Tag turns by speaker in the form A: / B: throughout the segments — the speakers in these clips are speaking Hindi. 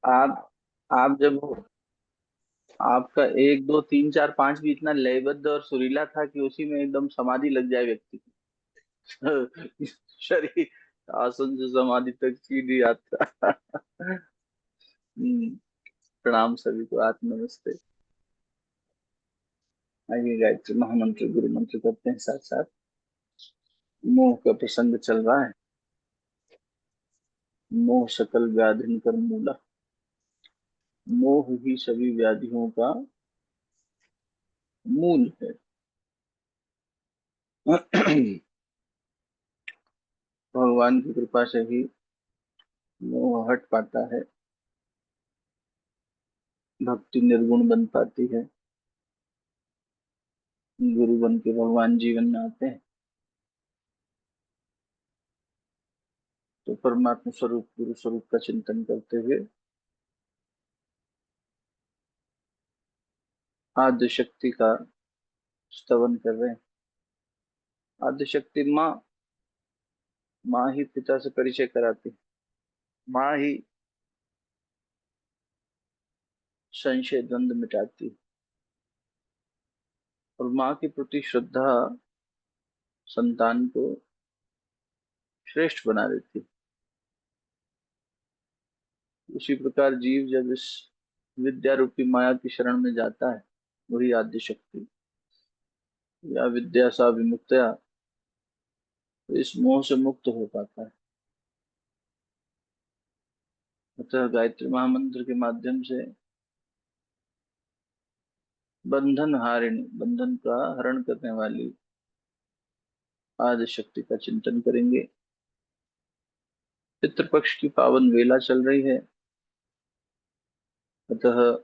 A: आप आप जब आपका एक दो तीन चार पांच भी इतना लयबद्ध और सुरीला था कि उसी में एकदम समाधि लग जाए व्यक्ति की। शरीर आसन से समाधि तक सीधी यात्रा। प्रणाम सभी को, आत्म नमस्ते। आइए गायत्री महामंत्र गुरु मंत्र करते हैं साथ साथ। मोह का प्रसंग चल रहा है। मोह सकल व्याधिन कर मूला। मोह ही सभी व्याधियों का मूल है। भगवान की कृपा से ही मोह हट पाता है, भक्ति निर्गुण बन पाती है, गुरु बन के भगवान जीवन में आते हैं तो परमात्मा स्वरूप गुरु स्वरूप का चिंतन करते हुए आद्य शक्ति का स्तवन कर रहे हैं। आद्य शक्ति माँ, माँ ही पिता से परिचय कराती है। माँ ही संशय द्वंद मिटाती है और माँ के प्रति श्रद्धा संतान को श्रेष्ठ बना देती है। उसी प्रकार जीव जब इस विद्या रूपी माया की शरण में जाता है, वही आद्य शक्ति या विद्या सा विमुक्तया, तो इस मोह से मुक्त हो पाता है। अतः गायत्री महामंत्र के माध्यम से बंधन हारिणी, बंधन का हरण करने वाली आदि शक्ति का चिंतन करेंगे। पितृपक्ष की पावन वेला चल रही है, अतः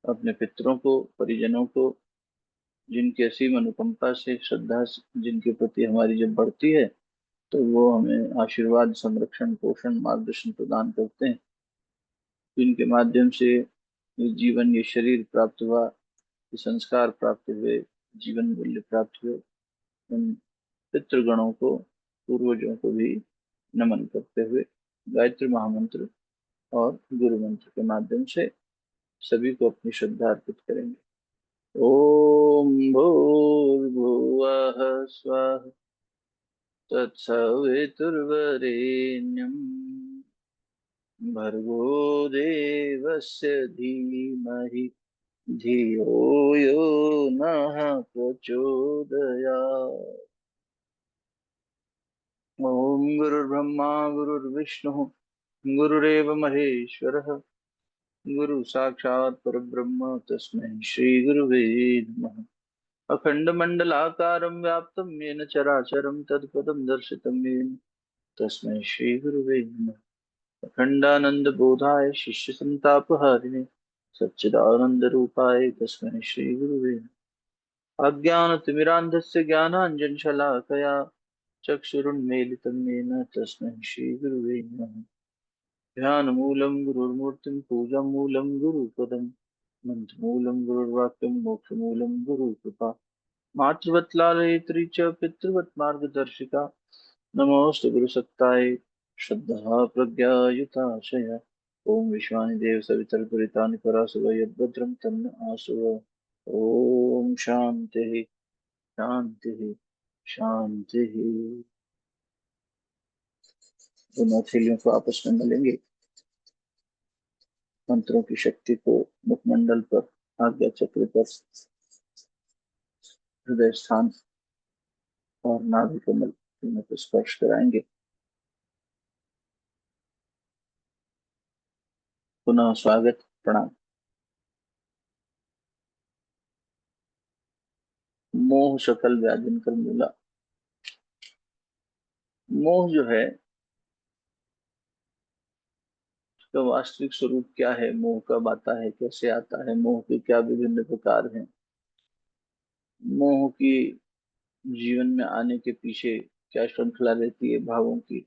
A: अपने पितरों को, परिजनों को, जिनकी असीम अनुकंपा से, श्रद्धा से, जिनके प्रति हमारी जब बढ़ती है, तो वो हमें आशीर्वाद, संरक्षण, पोषण, मार्गदर्शन प्रदान करते हैं। जिनके माध्यम से ये जीवन, ये शरीर प्राप्त हुआ, ये संस्कार प्राप्त हुए, जीवन मूल्य प्राप्त हुए, उन पितृगणों को, पूर्वजों को भी नमन करते हुए गायत्री महामंत्र और गुरु मंत्र के माध्यम से सभी को अपनी श्रद्धा अर्पित करेंगे। ओम भूर्भुवः स्वः तत्सवितुर्वरेण्यं भर्गो देवस्य धीमहि धियो यो नः प्रचोदयात्। ओम गुरुर्ब्रह्मा गुरुर्विष्णु गुरुरेव महेश्वरः, गुरु साक्षात् परब्रह्म तस्मै श्री गुरुवे नमः। अखण्डमण्डलाकारं व्याप्तं येन चराचरं तत्पदं दर्शितं येन तस्मै श्री गुरुवे नमः। अखण्डानन्दबोधाय शिष्यसन्तापहारिणे सच्चिदानन्दरूपाय तस्मै श्री गुरुवे नमः। अज्ञानतिमिरान्धस्य ज्ञानाञ्जनशलाकया चक्षुरुन्मीलितं येन तस्मै श्री गुरुवे नमः। ध्यानमूलं गुरुर्मूर्तिं पूजामूलं गुरुपदं मन्त्रमूलं गुरुर्वाक्यं मोक्षमूलं गुरुकृपा। मातृवत् लालयित्री च पितृवत् मार्गदर्शिका, नमोऽस्तु गुरुसत्तायै श्रद्धा प्रज्ञायुताशया। ॐ विश्वानि देव सवितर्परितानि परासुव यद्भद्रं तन्न आसुव। ॐ शान्तिः शान्तिः शान्तिः। दोनों हथेलियों को आपस में मलेंगे। मंत्रों की शक्ति को मुखमंडल पर, आज्ञा चक्र पर, हृदय स्थान और नाभि कमल तीनों को स्पर्श कराएंगे। पुनः स्वागत, प्रणाम। मोह शकल व्याधिन कर मूला। मोह जो है, उसका वास्तविक स्वरूप क्या है, मोह कब आता है, कैसे आता है, मोह के क्या विभिन्न प्रकार हैं, मोह की जीवन में आने के पीछे क्या श्रृंखला रहती है भावों की,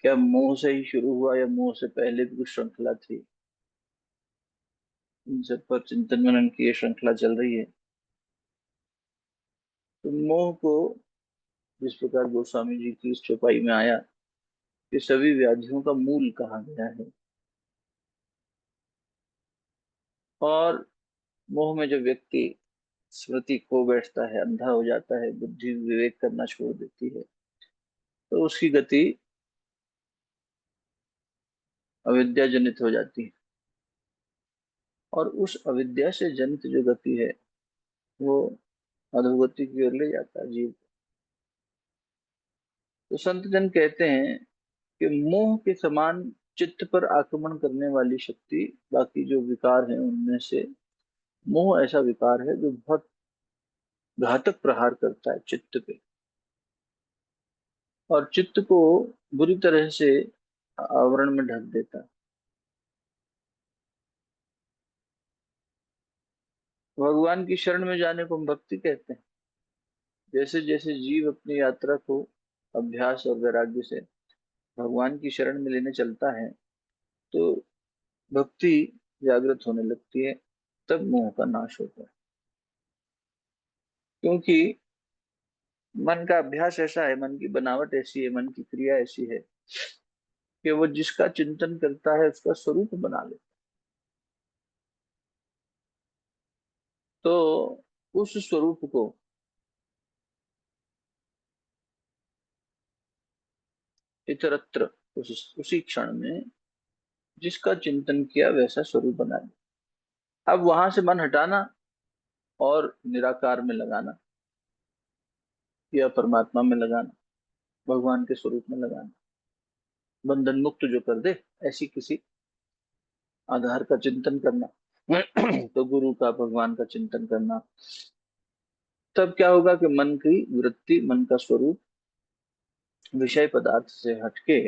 A: क्या मोह से ही शुरू हुआ या मोह से पहले भी कुछ श्रृंखला थी, इन सब पर चिंतन मनन की ये श्रृंखला चल रही है। तो मोह को जिस प्रकार गोस्वामी जी की इस चौपाई में आया, कि सभी व्याधियों का मूल कहा गया है। और मोह में जो व्यक्ति स्मृति खो बैठता है, अंधा हो जाता है, बुद्धि विवेक करना छोड़ देती है, तो उसकी गति अविद्या जनित हो जाती है। और उस अविद्या से जनित जो गति है वो अधोगति की ओर ले जाता है जीव। तो संत जन कहते हैं कि मोह के समान चित्त पर आक्रमण करने वाली शक्ति बाकी जो विकार हैं उनमें से मोह ऐसा विकार है जो बहुत घातक प्रहार करता है चित्त पे, और चित्त को बुरी तरह से आवरण में ढक देता है। भगवान की शरण में जाने को हम भक्ति कहते हैं। जैसे जैसे जीव अपनी यात्रा को अभ्यास और वैराग्य से भगवान की शरण में लेने चलता है, तो भक्ति जागृत होने लगती है, तब मोह का नाश होता है। क्योंकि मन का अभ्यास ऐसा है, मन की बनावट ऐसी है, मन की क्रिया ऐसी है कि वो जिसका चिंतन करता है उसका स्वरूप बना लेता है। तो उस स्वरूप को इतरत्र उसी क्षण में जिसका चिंतन किया वैसा स्वरूप बना लिया। अब वहां से मन हटाना और निराकार में लगाना या परमात्मा में लगाना, भगवान के स्वरूप में लगाना, बंधन मुक्त जो कर दे, ऐसी किसी आधार का चिंतन करना। तो गुरु का, भगवान का चिंतन करना। तब क्या होगा कि मन की वृत्ति, मन का स्वरूप विषय पदार्थ से हटके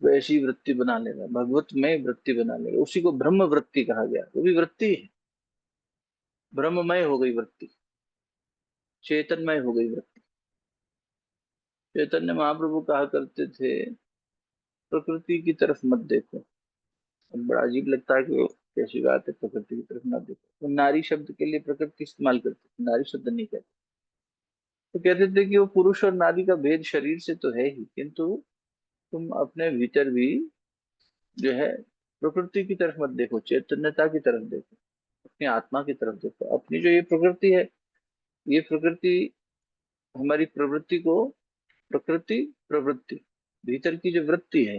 A: वैसी वृत्ति बना लेगा, भगवतमय वृत्ति बना लेगा। उसी को ब्रह्म वृत्ति कहा गया। वो भी वृत्ति है, ब्रह्ममय हो गई वृत्ति, चेतनमय हो गई वृत्ति। चैतन्य महाप्रभु कहा करते थे, प्रकृति की तरफ मत देखो। अब बड़ा अजीब लगता है कि वो कैसी बात है, प्रकृति की तरफ मत देखो। वो नारी शब्द के लिए प्रकृति इस्तेमाल करते थे, नारी शब्द नहीं कहते। तो कहते थे कि वो पुरुष और नारी का भेद शरीर से तो है ही, किंतु तुम अपने भीतर भी जो है प्रकृति की तरफ मत देखो, चैतन्यता की तरफ देखो, अपनी आत्मा की तरफ देखो। अपनी जो ये प्रकृति है, ये प्रकृति हमारी प्रवृत्ति को, प्रकृति प्रवृत्ति, भीतर की जो वृत्ति है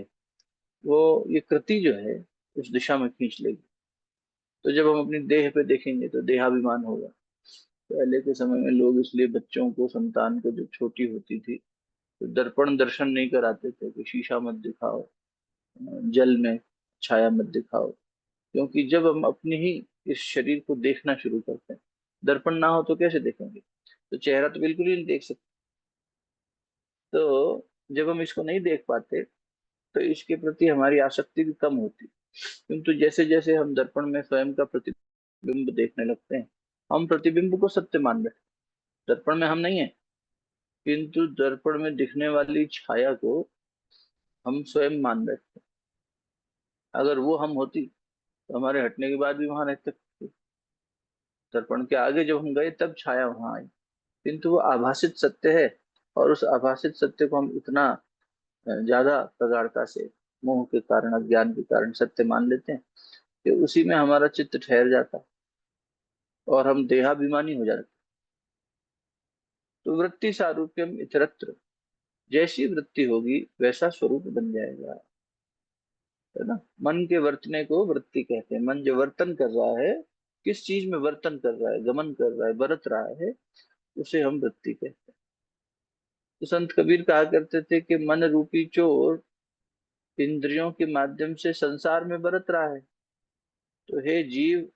A: वो ये कृति जो है उस दिशा में खींच लेगी। तो जब हम अपनी देह पे देखेंगे तो देहाभिमान होगा। पहले के समय में लोग इसलिए बच्चों को, संतान को जो छोटी होती थी तो दर्पण दर्शन नहीं कराते थे कि शीशा मत दिखाओ, जल में छाया मत दिखाओ। क्योंकि जब हम अपनी ही इस शरीर को देखना शुरू करते हैं, दर्पण ना हो तो कैसे देखेंगे? तो चेहरा तो बिल्कुल ही नहीं देख सकते। तो जब हम इसको नहीं देख पाते तो इसके प्रति हमारी आसक्ति भी कम होती। किंतु जैसे जैसे हम दर्पण में स्वयं का प्रतिबिंब देखने लगते हैं, हम प्रतिबिंब को सत्य मान बैठते हैं। दर्पण में हम नहीं है, किंतु दर्पण में दिखने वाली छाया को हम स्वयं मान बैठते हैं। अगर वो हम होती तो हमारे हटने के बाद भी वहां रहते। दर्पण के आगे जब हम गए तब छाया वहां आई, किंतु वो आभासित सत्य है। और उस आभासित सत्य को हम इतना ज्यादा प्रगाढ़ता से मोह के कारण, अज्ञान के कारण सत्य मान लेते हैं कि उसी में हमारा चित्त ठहर जाता है और हम देहाभिमानी हो जाते हैं। तो वृत्ति सारूप्यम इतरत्र, जैसी वृत्ति होगी वैसा स्वरूप बन जाएगा, है ना। मन के वर्तने को वृत्ति कहते हैं। मन जो वर्तन कर रहा है, किस चीज में वर्तन कर रहा है, गमन कर रहा है, बरत रहा है, उसे हम वृत्ति कहते हैं। तो संत कबीर कहा करते थे कि मन रूपी चोर इंद्रियों के माध्यम से संसार में बरत रहा है। तो हे जीव,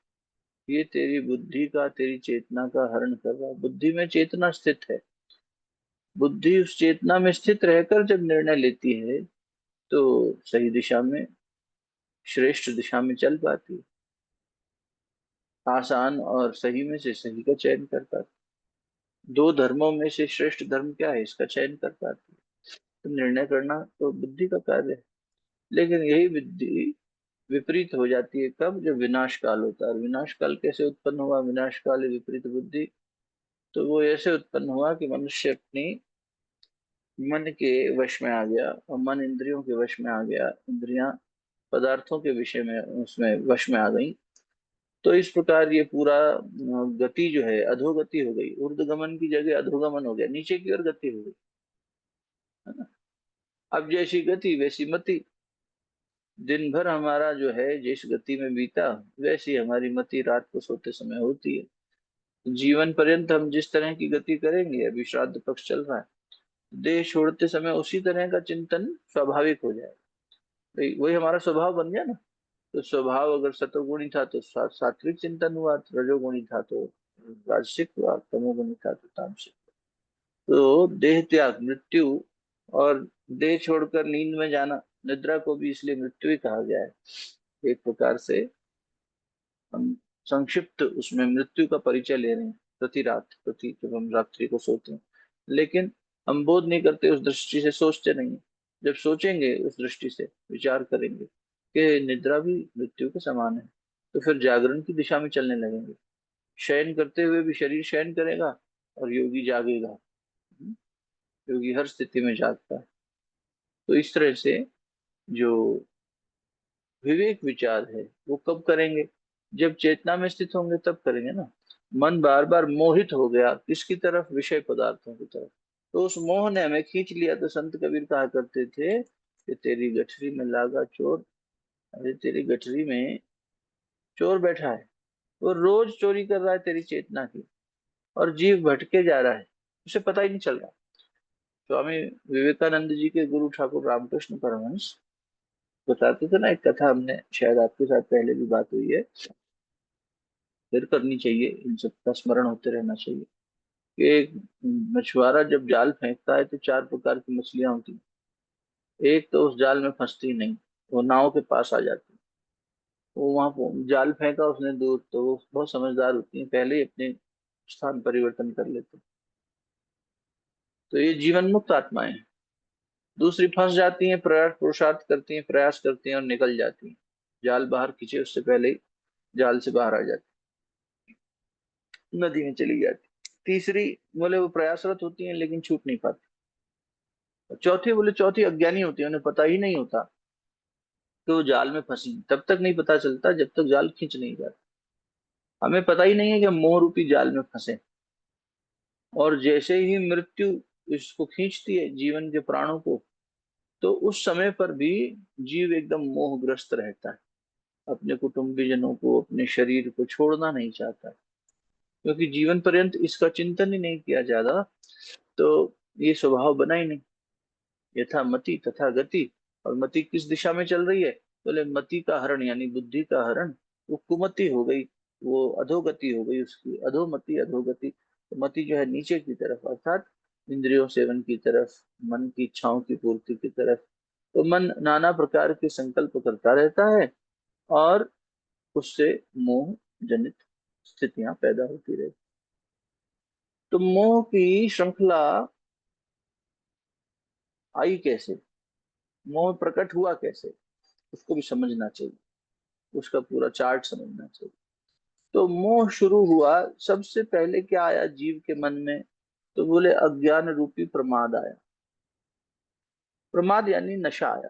A: ये तेरी बुद्धि का, तेरी चेतना का हरण कर रहा है। बुद्धि में चेतना स्थित है। बुद्धि उस चेतना में स्थित रहकर जब निर्णय लेती है तो सही दिशा में, श्रेष्ठ दिशा में चल पाती है। आसान और सही में से सही का चयन कर पाती है। दो धर्मों में से श्रेष्ठ धर्म क्या है, इसका चयन कर पाती है। तो निर्णय करना तो बुद्धि का कार्य है। लेकिन यही बुद्धि विपरीत हो जाती है कब? जब विनाश काल होता है। और विनाश काल कैसे उत्पन्न हुआ? विनाश काल विपरीत बुद्धि, तो वो ऐसे उत्पन्न हुआ कि मनुष्य अपनी मन के वश में आ गया और मन इंद्रियों के वश में आ गया, इंद्रियां पदार्थों के विषय में उसमें वश में आ गई। तो इस प्रकार ये पूरा गति जो है अधोगति हो गई, ऊर्ध्वगमन की जगह अधोगमन हो गया, नीचे की ओर गति हो गई, है ना। अब जैसी गति वैसी मति। दिन भर हमारा जो है जिस गति में बीता, वैसी हमारी मति रात को सोते समय होती है। जीवन पर्यंत हम जिस तरह की गति करेंगे, अभी श्राद्ध पक्ष चल रहा है, देह छोड़ते समय उसी तरह का चिंतन स्वाभाविक हो जाए। वही हमारा स्वभाव बन गया ना। तो स्वभाव अगर सतोगुणी था तो सात्विक चिंतन हुआ, रजोगुणी था तो राजसिक हुआ, तमोगुणी था तो तामसिक। तो देह त्याग मृत्यु, और देह छोड़कर नींद में जाना, निद्रा को भी इसलिए मृत्यु ही कहा गया है। एक प्रकार से हम संक्षिप्त उसमें मृत्यु का परिचय ले रहे हैं प्रति रात, प्रति जब हम रात्रि को सोते हैं। लेकिन हम बोध नहीं करते, उस दृष्टि से सोचते नहीं हैं। जब सोचेंगे उस दृष्टि से विचार करेंगे कि निद्रा भी मृत्यु के समान है, तो फिर जागरण की दिशा में चलने लगेंगे। शयन करते हुए भी शरीर शयन करेगा और योगी जागेगा। योगी हर स्थिति में जागता है। तो इस तरह से जो विवेक विचार है वो कब करेंगे? जब चेतना में स्थित होंगे तब करेंगे ना। मन बार बार मोहित हो गया किसकी तरफ? विषय पदार्थों की तरफ। तो उस मोह ने हमें खींच लिया। तो संत कबीर कहा करते थे कि तेरी गठरी में लागा चोर। अरे तेरी गठरी में चोर बैठा है, वो रोज चोरी कर रहा है तेरी चेतना की, और जीव भटके जा रहा है, उसे पता ही नहीं चल रहा। स्वामी विवेकानंद जी के गुरु ठाकुर रामकृष्ण परमहंस बताते थे ना, एक कथा, हमने शायद आपके साथ पहले भी बात हुई है, फिर करनी चाहिए, इन सब का स्मरण होते रहना चाहिए। कि एक मछुआरा जब जाल फेंकता है तो चार प्रकार की मछलियां होती हैं। एक तो उस जाल में फंसती नहीं, वो नाव के पास आ जाती है। वो वहां जाल फेंका उसने दूर, तो वो बहुत समझदार होती है, पहले ही अपने स्थान परिवर्तन कर लेते हैं। तो ये जीवन मुक्त आत्माएं हैं। दूसरी फंस जाती हैं, प्रयास पुरुषार्थ करती हैं, प्रयास करती हैं और निकल जाती हैं। जाल बाहर खींचे उससे पहले ही जाल से बाहर आ जाती, नदी में चली जाती। तीसरी बोले वो प्रयासरत होती हैं लेकिन छूट नहीं पाती। चौथी बोले चौथी अज्ञानी होती है, उन्हें पता ही नहीं होता कि वो जाल में फंसी। तब तक नहीं पता चलता जब तक जाल खींच नहीं जाता। हमें पता ही नहीं है कि हम मोह रूपी जाल में फंसे। और जैसे ही मृत्यु इसको खींचती है जीवन के प्राणों को, तो उस समय पर भी जीव एकदम मोहग्रस्त रहता है। अपने कुटुंबीजनों को, अपने शरीर को छोड़ना नहीं चाहता है, क्योंकि जीवन पर्यंत इसका चिंतन ही नहीं किया जाता। तो ये स्वभाव बना ही नहीं। यथा मति तथा गति। और मति किस दिशा में चल रही है? बोले मति का हरण यानी बुद्धि का हरण, वो कुमति हो गई, वो अधोगति हो गई उसकी, अधोमति अधोगति। तो मति जो है नीचे की तरफ, अर्थात इंद्रियों सेवन की तरफ, मन की इच्छाओं की पूर्ति की तरफ। तो मन नाना प्रकार के संकल्प करता रहता है और उससे मोह जनित स्थितियां पैदा होती रहती। तो मोह की श्रृंखला आई कैसे? मोह प्रकट हुआ कैसे? उसको भी समझना चाहिए, उसका पूरा चार्ट समझना चाहिए। तो मोह शुरू हुआ, सबसे पहले क्या आया जीव के मन में? तो बोले अज्ञान रूपी प्रमाद आया। प्रमाद यानी नशा आया।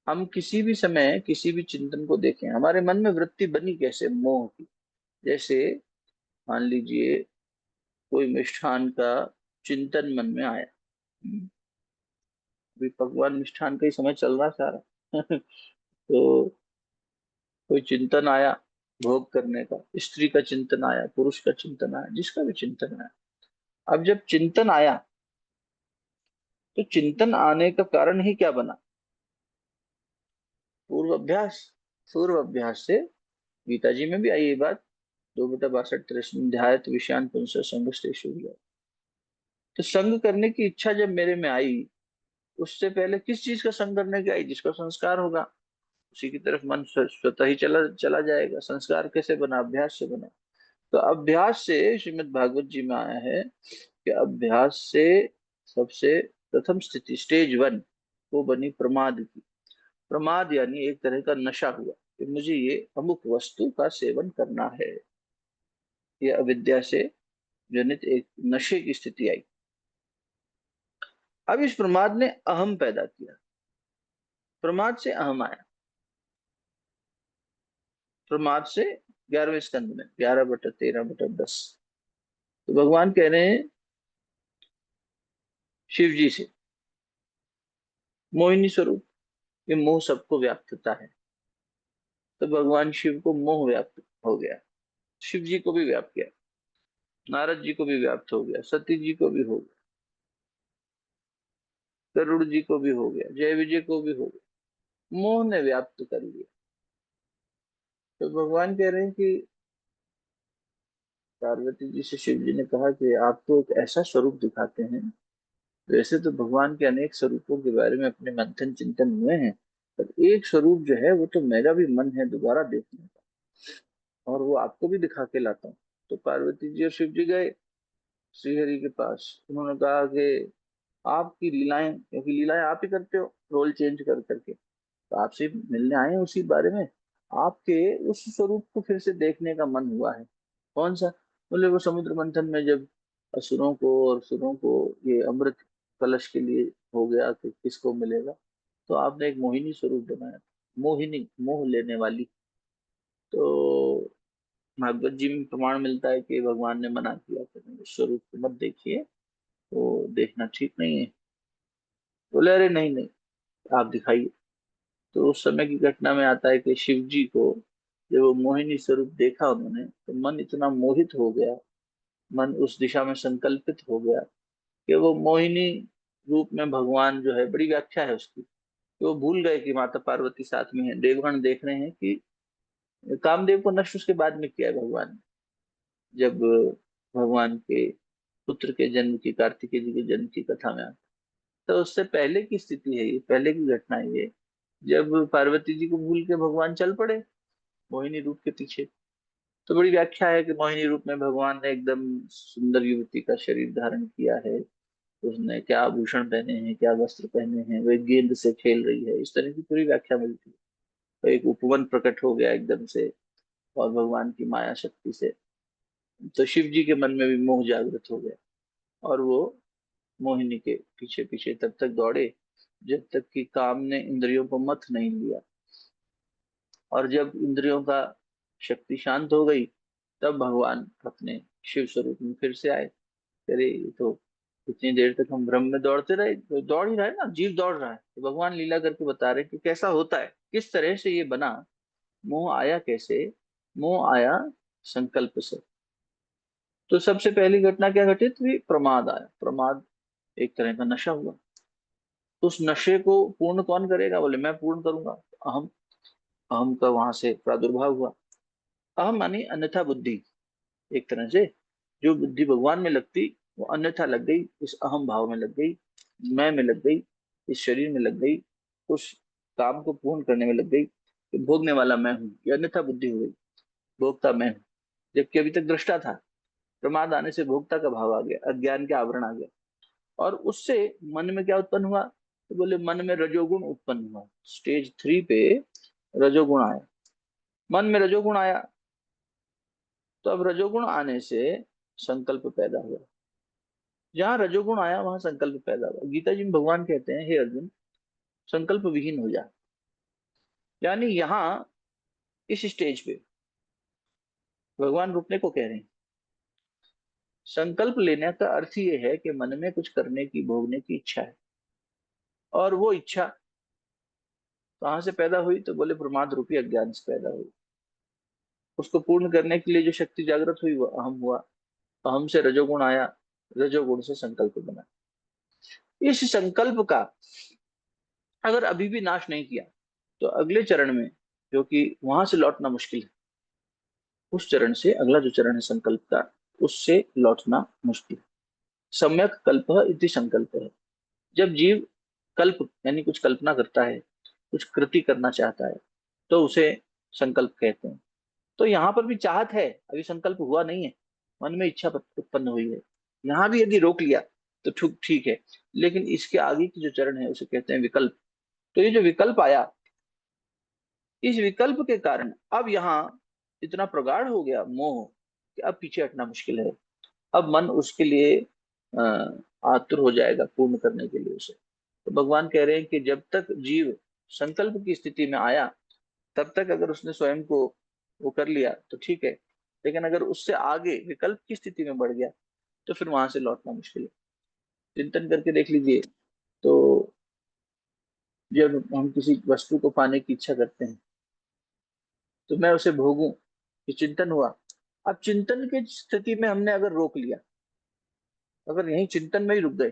A: हम किसी भी समय किसी भी चिंतन को देखें, हमारे मन में वृत्ति बनी कैसे? मोह की। जैसे मान लीजिए कोई मिष्ठान का चिंतन मन में आया। अभी पकवान मिष्ठान का ही समय चल रहा है सारा। तो कोई चिंतन आया भोग करने का, स्त्री का चिंतन आया, पुरुष का चिंतन आया, जिसका भी चिंतन आया। अब जब चिंतन आया, तो चिंतन आने का कारण ही क्या बना? पूर्व अभ्यास। पूर्व अभ्यास से, गीता जी में भी आई ये बात, 2/62 ध्यायत विषयान पुंस संगस्तेषु विलय। तो संग करने की इच्छा जब मेरे में आई, उससे पहले किस चीज का संग करने की आई? जिसका संस्कार होगा उसी की तरफ मन स्वतः ही चला चला जाएगा। संस्कार कैसे बना? अभ्यास से बना। तो अभ्यास से श्रीमद् भागवत जी में आया है कि अभ्यास से सबसे प्रथम स्थिति स्टेज 1 वो बनी प्रमाद की। प्रमाद यानी एक तरह का नशा हुआ कि मुझे ये अमुक वस्तु का सेवन करना है। ये अविद्या से जनित एक नशे की स्थिति आई। अब इस प्रमाद ने अहम पैदा किया, प्रमाद से अहम आया। प्रमाद से 11वें स्कंद में 11/13/10 तो भगवान कह रहे हैं शिव जी से, मोहिनी स्वरूप, ये मोह सबको व्याप्तता है। तो भगवान शिव को मोह व्याप्त हो गया, शिव जी को भी व्याप्त किया, नारद जी को भी व्याप्त हो गया, सती जी को भी हो गया, गरुड़ जी को भी हो गया, जय विजय को भी हो गया, मोह ने व्याप्त कर लिया। तो भगवान कह रहे हैं कि पार्वती जी से शिव जी ने कहा कि आप तो एक ऐसा स्वरूप दिखाते हैं, वैसे तो भगवान के अनेक स्वरूपों के बारे में अपने मंथन चिंतन हुए हैं, पर एक स्वरूप जो है वो तो मेरा भी मन है दोबारा देखने का, और वो आपको भी दिखा के लाता हूँ। तो पार्वती जी और शिव जी गए श्रीहरि के पास। उन्होंने कहा कि आपकी लीलाएं, क्योंकि लीलाएं आप ही करते हो रोल चेंज कर करके, तो आपसे मिलने आए हैं उसी बारे में, आपके उस स्वरूप को फिर से देखने का मन हुआ है। कौन सा? बोले वो समुद्र मंथन में जब असुरों को और सुरों को ये अमृत कलश के लिए हो गया कि किसको मिलेगा, तो आपने एक मोहिनी स्वरूप बनाया, मोहिनी, मोह लेने वाली। तो भागवत जी में प्रमाण मिलता है कि भगवान ने मना किया कि नहीं, उस स्वरूप को मत देखिए, वो देखना ठीक नहीं है। बोले अरे नहीं नहीं, आप दिखाइए। तो उस समय की घटना में आता है कि शिव जी को जब वो मोहिनी स्वरूप देखा उन्होंने, तो मन इतना मोहित हो गया, मन उस दिशा में संकल्पित हो गया कि वो मोहिनी रूप में भगवान जो है, बड़ी व्याख्या है उसकी, कि वो भूल गए कि माता पार्वती साथ में है। देवगण देख रहे हैं कि कामदेव को नष्ट उसके बाद में किया है भगवान ने, जब भगवान के पुत्र के जन्म की, कार्तिकेय जी के जन्म की कथा में आता। तो उससे पहले की स्थिति है ये, पहले की घटना है ये, जब पार्वती जी को भूल के भगवान चल पड़े मोहिनी रूप के पीछे। तो बड़ी व्याख्या है कि मोहिनी रूप में भगवान ने एकदम सुंदर युवती का शरीर धारण किया है, उसने क्या आभूषण पहने हैं, क्या वस्त्र पहने हैं, वो एक गेंद से खेल रही है, इस तरह की पूरी व्याख्या मिलती है। तो एक उपवन प्रकट हो गया एकदम से, और भगवान की माया शक्ति से तो शिव जी के मन में भी मोह जागृत हो गया, और वो मोहिनी के पीछे पीछे तब तक दौड़े जब तक कि काम ने इंद्रियों को मथ नहीं लिया। और जब इंद्रियों का शक्ति शांत हो गई, तब भगवान अपने शिव स्वरूप में फिर से आए। अरे ये तो इतनी देर तक हम भ्रम में दौड़ते रहे, तो दौड़ ही रहा है ना, जीव दौड़ रहा है, तो भगवान लीला करके बता रहे कि कैसा होता है, किस तरह से ये बना। मोह आया कैसे? मोह आया संकल्प से। तो सबसे पहली घटना क्या घटित हुई? प्रमाद आया। प्रमाद एक तरह का नशा हुआ। तो उस नशे को पूर्ण कौन करेगा? बोले मैं पूर्ण करूंगा। अहम, अहम का वहां से प्रादुर्भाव हुआ। अहम मानी अन्यथा बुद्धि, एक तरह से जो बुद्धि भगवान में लगती वो अन्यथा लग गई, इस अहम भाव में लग गई, मैं में लग गई, इस शरीर में लग गई, उस काम को पूर्ण करने में लग गई कि भोगने वाला मैं हूँ, ये अन्यथा बुद्धि हो गई, भोगता मैं हूँ। जबकि अभी तक दृष्टा था। प्रमाद आने से भोक्ता का भाव आ गया, अज्ञान के आवरण आ गया। और उससे मन में क्या उत्पन्न हुआ? तो बोले मन में रजोगुण उत्पन्न हुआ। स्टेज 3 पे रजोगुण आया, मन में रजोगुण आया। तो अब रजोगुण आने से संकल्प पैदा हुआ। जहां रजोगुण आया वहां संकल्प पैदा हुआ। गीता जी में भगवान कहते हैं, हे अर्जुन, संकल्प विहीन हो जा। यानी यहाँ इस स्टेज पे भगवान रुकने को कह रहे हैं। संकल्प लेने का अर्थ ये है कि मन में कुछ करने की, भोगने की इच्छा है, और वो इच्छा कहाँ से पैदा हुई? तो बोले प्रमाद रूपी अज्ञान से पैदा हुई। उसको पूर्ण करने के लिए जो शक्ति जागृत हुई वो अहम हुआ। अहम से रजोगुण आया, रजोगुण से संकल्प बना। इस संकल्प का अगर अभी भी नाश नहीं किया, तो अगले चरण में, जो कि वहां से लौटना मुश्किल है, उस चरण से अगला जो चरण है संकल्प का, उससे लौटना मुश्किल है। सम्यक कल्प इति संकल्प है। जब जीव कल्प यानी कुछ कल्पना करता है, कुछ कृति करना चाहता है, तो उसे संकल्प कहते हैं। तो यहाँ पर भी चाहत है, अभी संकल्प हुआ नहीं है, मन में इच्छा उत्पन्न हुई है। यहाँ भी यदि रोक लिया तो ठीक ठीक है, लेकिन इसके आगे की जो चरण है उसे कहते हैं विकल्प। तो ये जो विकल्प आया, इस विकल्प के कारण अब यहाँ इतना प्रगाढ़ हो गया मोह कि अब पीछे हटना मुश्किल है। अब मन उसके लिए आतुर हो जाएगा पूर्ण करने के लिए उसे। तो भगवान कह रहे हैं कि जब तक जीव संकल्प की स्थिति में आया तब तक अगर उसने स्वयं को वो कर लिया तो ठीक है, लेकिन अगर उससे आगे विकल्प की स्थिति में बढ़ गया तो फिर वहां से लौटना मुश्किल है। चिंतन करके देख लीजिए। तो जब हम किसी वस्तु को पाने की इच्छा करते हैं तो मैं उसे भोगूं, ये चिंतन हुआ। अब चिंतन की स्थिति में हमने अगर रोक लिया, अगर यही चिंतन में ही रुक गए,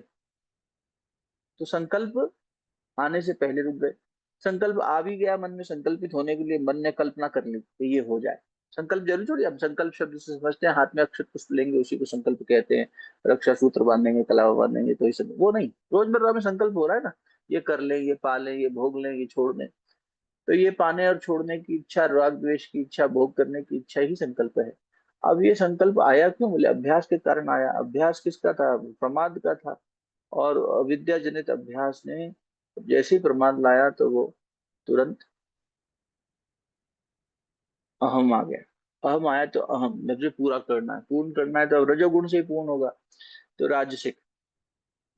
A: तो संकल्प आने से पहले रुक गए। संकल्प आ भी गया मन में, संकल्पित होने के लिए मन ने कल्पना कर ली कि ये हो जाए। संकल्प जरूर थोड़ी, हम संकल्प शब्द से समझते हैं हाथ में अक्षत पुष्प लेंगे उसी को संकल्प कहते हैं, रक्षा सूत्र बांधेंगे कलावा बांधेंगे तो ये सब वो नहीं। रोजमर्रा में संकल्प हो रहा है ना, ये कर लें, ये पा लें, ये भोग लें, ये छोड़ दें। तो ये पाने और छोड़ने की इच्छा, राग द्वेष की इच्छा, भोग करने की इच्छा ही संकल्प है। अब ये संकल्प आया क्यों? बोले अभ्यास के कारण आया। अभ्यास किसका था? प्रमाद का था। और अविद्या जनित अभ्यास ने जैसे ही प्रमाद लाया तो वो तुरंत अहम आ गया। अहम आया तो अहम, मुझे पूरा करना है, पूर्ण करना है, तो अब रजोगुण से ही पूर्ण होगा। तो राजसिक,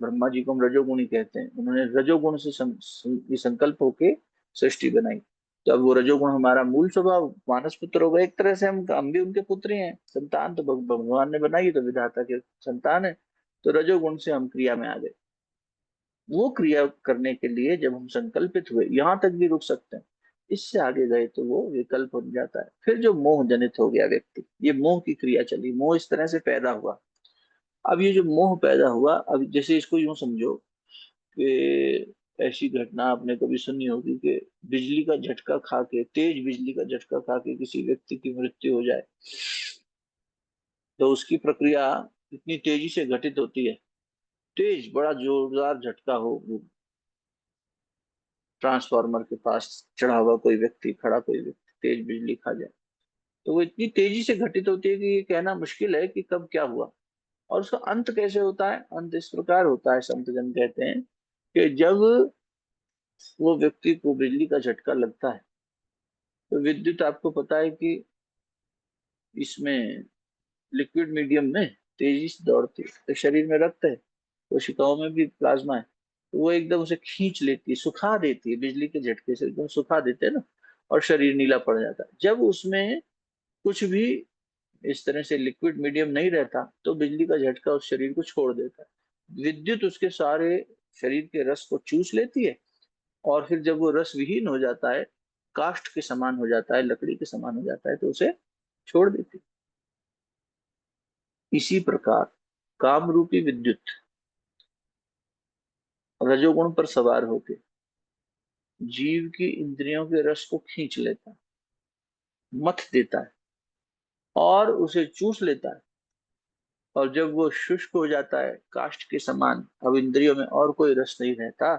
A: ब्रह्मा जी को हम रजोगुणी कहते हैं, उन्होंने रजोगुण से ये संकल्प होके सृष्टि बनाई। तो अब वो रजोगुण हमारा मूल स्वभाव मानस पुत्र हो गए एक तरह से। हम भी उनके पुत्र ही हैं, संतान तो भगवान ने बनाई, तो विधाता के संतान है। तो रजोगुण से हम क्रिया में आ गए। वो क्रिया करने के लिए जब हम संकल्पित हुए यहाँ तक भी रुक सकते हैं, इससे आगे गए तो वो विकल्प बन जाता है। फिर जो मोह जनित हो गया व्यक्ति, ये मोह की क्रिया चली, मोह इस तरह से पैदा हुआ। अब ये जो मोह पैदा हुआ, अब जैसे इसको यूं समझो कि ऐसी घटना आपने कभी सुनी होगी कि बिजली का झटका खा के, तेज बिजली का झटका खा के किसी व्यक्ति की मृत्यु हो जाए। तो उसकी प्रक्रिया इतनी तेजी से घटित होती है, तेज बड़ा जोरदार झटका हो, ट्रांसफार्मर के पास चढ़ा हुआ कोई व्यक्ति, खड़ा कोई व्यक्ति तेज बिजली खा जाए, तो वो इतनी तेजी से घटित होती है कि ये कहना मुश्किल है कि कब क्या हुआ। और उसका अंत कैसे होता है? अंत इस प्रकार होता है, संत जन कहते हैं कि जब वो व्यक्ति को बिजली का झटका लगता है तो विद्युत, आपको पता है कि इसमें लिक्विड मीडियम में तेजी से दौड़ती है। तो शरीर में रक्त है, कोशिकाओं में भी प्लाज्मा है, तो वो एकदम उसे खींच लेती है, सुखा देती है, बिजली के झटके से एकदम सुखा देते हैं ना, और शरीर नीला पड़ जाता है। जब उसमें कुछ भी इस तरह से लिक्विड मीडियम नहीं रहता तो बिजली का झटका उस शरीर को छोड़ देता है। विद्युत उसके सारे शरीर के रस को चूस लेती है, और फिर जब वो रस विहीन हो जाता है, काष्ठ के समान हो जाता है, लकड़ी के समान हो जाता है, तो उसे छोड़ देती है। इसी प्रकार काम रूपी विद्युत रजोगुण पर सवार होकर जीव की इंद्रियों के रस को खींच लेता है, मथ देता है और उसे चूस लेता है। और जब वो शुष्क हो जाता है काष्ठ के समान, अब इंद्रियों में और कोई रस नहीं रहता,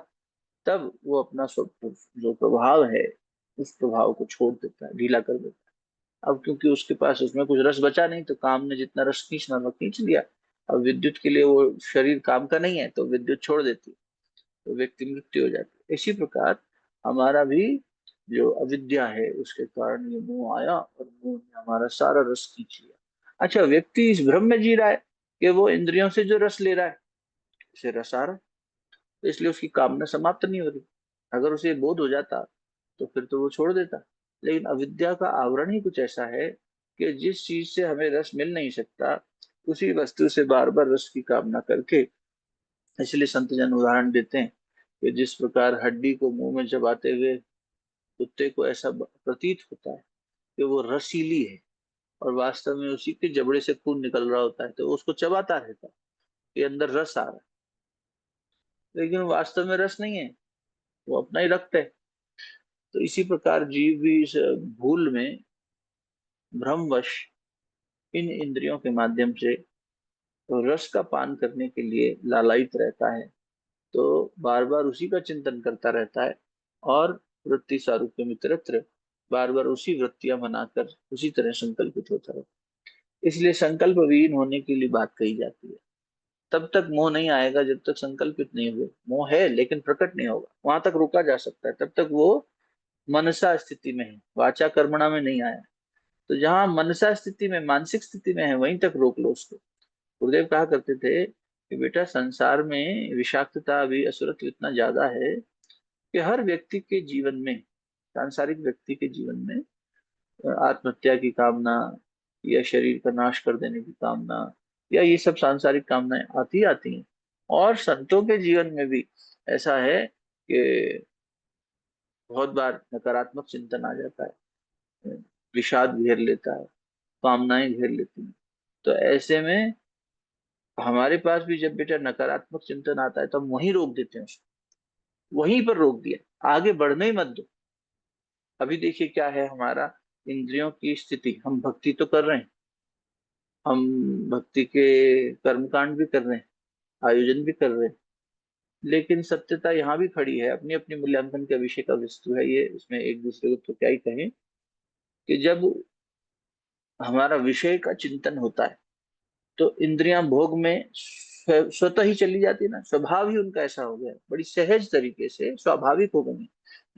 A: तब वो अपना जो प्रभाव है उस प्रभाव को छोड़ देता है, ढीला कर देता है। अब क्योंकि उसके पास उसमें कुछ रस बचा नहीं, तो काम ने जितना रस खींचना वो खींच लिया। अब विद्युत के लिए वो शरीर काम का नहीं है, तो विद्युत छोड़ देती है, तो व्यक्ति मृत्यु हो जाती है। इसी प्रकार हमारा भी जो अविद्या है उसके कारण ये मोह आया, और मोह ने हमारा सारा रस खींच लिया। अच्छा, व्यक्ति इस भ्रम में जी रहा है कि वो इंद्रियों से जो रस ले रहा है उसे रस आ रहा है, तो इसलिए उसकी कामना समाप्त नहीं हो रही। अगर उसे बोध हो जाता तो फिर तो वो छोड़ देता। लेकिन अविद्या का आवरण ही कुछ ऐसा है कि जिस चीज से हमें रस मिल नहीं सकता, उसी वस्तु से बार बार रस की कामना करके, इसलिए संत जन उदाहरण देते हैं कि जिस प्रकार हड्डी को मुंह में चबाते हुए कुत्ते को ऐसा प्रतीत होता है कि वो रसीली है, और वास्तव में उसी के जबड़े से खून निकल रहा होता है, तो वो उसको चबाता रहता है, ये अंदर रस आ रहा है, लेकिन वास्तव में रस नहीं है, वो अपना ही रक्त है। तो इसी प्रकार जीव भी इस भूल में, भ्रमवश इन इंद्रियों के माध्यम से रस का पान करने के लिए लालायित रहता है, तो बार बार उसी का चिंतन करता रहता है, और वृत्ति सारूप्य मित्रत्र, बार बार उसी वृत्तियां बनाकर उसी तरह संकल्पित होता रहता है। इसलिए संकल्प विहीन होने के लिए बात कही जाती है। तब तक मोह नहीं आएगा जब तक संकल्पित नहीं हुए। मोह है लेकिन प्रकट नहीं होगा, वहां तक रुका जा सकता है, तब तक वो मनसा स्थिति में है, वाचा कर्मणा में नहीं आया। तो जहां मनसा स्थिति में, मानसिक स्थिति में है, वहीं तक रोक लो उसको। गुरुदेव कहा करते थे कि बेटा संसार में विषाक्तता अभी असुरत्व इतना ज्यादा है कि हर व्यक्ति के जीवन में, सांसारिक व्यक्ति के जीवन में आत्महत्या की कामना या शरीर का नाश कर देने की कामना या ये सब सांसारिक कामनाएं आती आती हैं। और संतों के जीवन में भी ऐसा है कि बहुत बार नकारात्मक चिंतन आ जाता है, विषाद घेर लेता है, कामनाएं घेर लेती हैं। तो ऐसे में हमारे पास भी जब बेटा नकारात्मक चिंतन आता है तो हम वहीं रोक देते हैं उसको, वहीं पर रोक दिया, आगे बढ़ने ही मत दो। अभी देखिए क्या है हमारा इंद्रियों की स्थिति, हम भक्ति तो कर रहे हैं, हम भक्ति के कर्मकांड भी कर रहे हैं, आयोजन भी कर रहे हैं, लेकिन सत्यता यहाँ भी खड़ी है, अपनी अपनी मूल्यांकन के विषय का वस्तु है ये, इसमें एक दूसरे को तो क्या ही कहें कि जब हमारा विषय का चिंतन होता है तो इंद्रियां भोग में स्वतः ही चली जाती है ना, स्वभाव ही उनका ऐसा हो गया है, बड़ी सहज तरीके से स्वाभाविक हो गई।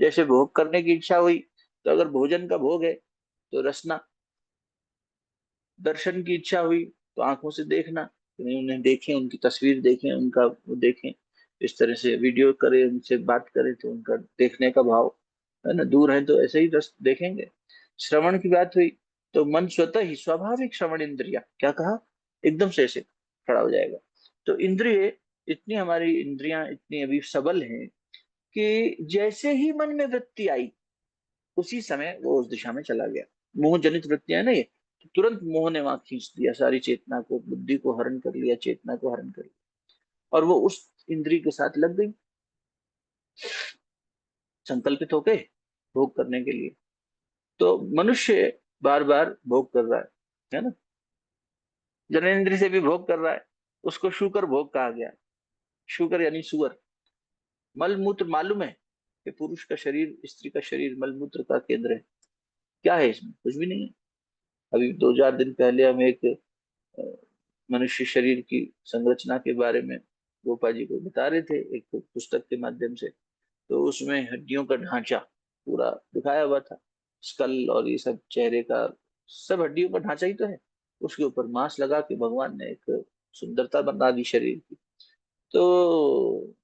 A: जैसे भोग करने की इच्छा हुई तो अगर भोजन का भोग है तो रसना, दर्शन की इच्छा हुई तो आंखों से देखना, यानी उन्हें देखें, उनकी तस्वीर देखें, उनका वो देखें, इस तरह से वीडियो करें, उनसे बात करें तो उनका देखने का भाव है ना, दूर है तो ऐसे ही रस देखेंगे। श्रवण की बात हुई तो मन स्वतः ही स्वाभाविक श्रवण इंद्रिया, क्या कहा, एकदम से ऐसे खड़ा हो जाएगा। तो इंद्रिय इतनी, हमारी इंद्रियां इतनी अभी सबल हैं कि जैसे ही मन में वृत्ति आई उसी समय वो उस दिशा में चला गया। मोह जनित वृत्तियां है ना ये, तो तुरंत मोह ने वहां खींच दिया, सारी चेतना को, बुद्धि को हरण कर लिया, चेतना को हरण कर लिया, और वो उस इंद्रिय के साथ लग गई, संकल्पित होके भोग करने के लिए। तो मनुष्य बार बार भोग कर रहा है ना, जननेंद्रिय से भी भोग कर रहा है, उसको शुकर भोग कहा गया। शुकर यानी सुअर। मल मूत्र मालूम है कि पुरुष का शरीर, स्त्री का शरीर मल मूत्र का केंद्र है, क्या है इसमें, कुछ भी नहीं है। अभी 2-4 दिन पहले हम एक अ, मनुष्य शरीर की संरचना के बारे में गोपा जी को बता रहे थे एक पुस्तक के माध्यम से। तो उसमें हड्डियों का ढांचा पूरा दिखाया हुआ था, स्कल और ये सब, चेहरे का सब हड्डियों का ढांचा ही तो है। उसके ऊपर मांस लगा के भगवान ने एक सुंदरता बना दी शरीर की। तो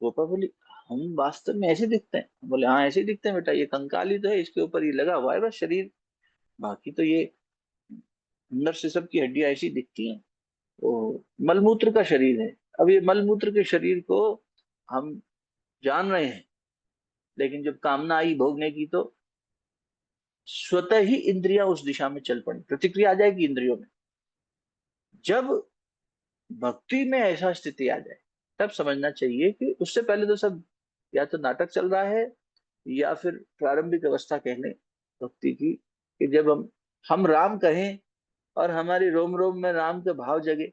A: गोपा बोली हम वास्तव में ऐसे दिखते हैं? बोले हाँ ऐसे ही दिखते हैं बेटा, ये कंकाल ही तो है, इसके ऊपर ये लगा हुआ है बस शरीर, बाकी तो ये अंदर से सबकी हड्डियां ऐसी दिखती हैं। वो मलमूत्र का शरीर है। अब ये मलमूत्र के शरीर को हम जान रहे हैं, लेकिन जब कामना आई भोगने की तो स्वतः ही इंद्रियां उस दिशा में चल पड़ी, प्रतिक्रिया आ जाएगी इंद्रियों में। जब भक्ति में ऐसा स्थिति आ जाए तब समझना चाहिए कि उससे पहले तो सब या तो नाटक चल रहा है या फिर प्रारंभिक अवस्था कह लें भक्ति की, कि जब हम राम कहें और हमारी रोम रोम में राम के भाव जगे,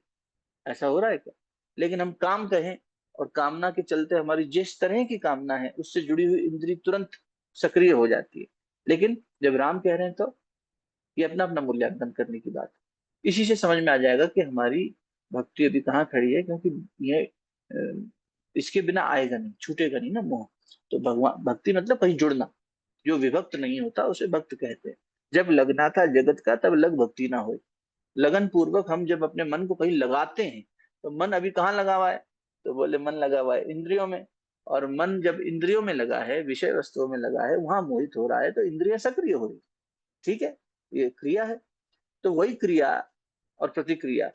A: ऐसा हो रहा है क्या? लेकिन हम काम कहें और कामना के चलते हमारी जिस तरह की कामना है उससे जुड़ी हुई इंद्री तुरंत सक्रिय हो जाती है। लेकिन जब राम कह रहे हैं तो ये अपना अपना मूल्यांकन करने की बात है। इसी से समझ में आ जाएगा कि हमारी भक्ति अभी कहाँ खड़ी है, क्योंकि ये इसके बिना आएगा नहीं, छूटेगा नहीं ना मोह। तो भगवान भक्ति मतलब कहीं जुड़ना, जो विभक्त नहीं होता उसे भक्त कहते हैं। जब लगना था जगत का तब लग भक्ति ना हो। लगन पूर्वक हम जब अपने मन को कहीं लगाते हैं तो मन अभी कहाँ लगा हुआ है, तो बोले मन लगा हुआ है इंद्रियों में। और मन जब इंद्रियों में लगा है, विषय वस्तुओं में लगा है, वहां मोहित हो रहा है, तो इंद्रियां सक्रिय हो रही, ठीक है, ये क्रिया है। तो वही क्रिया और प्रतिक्रिया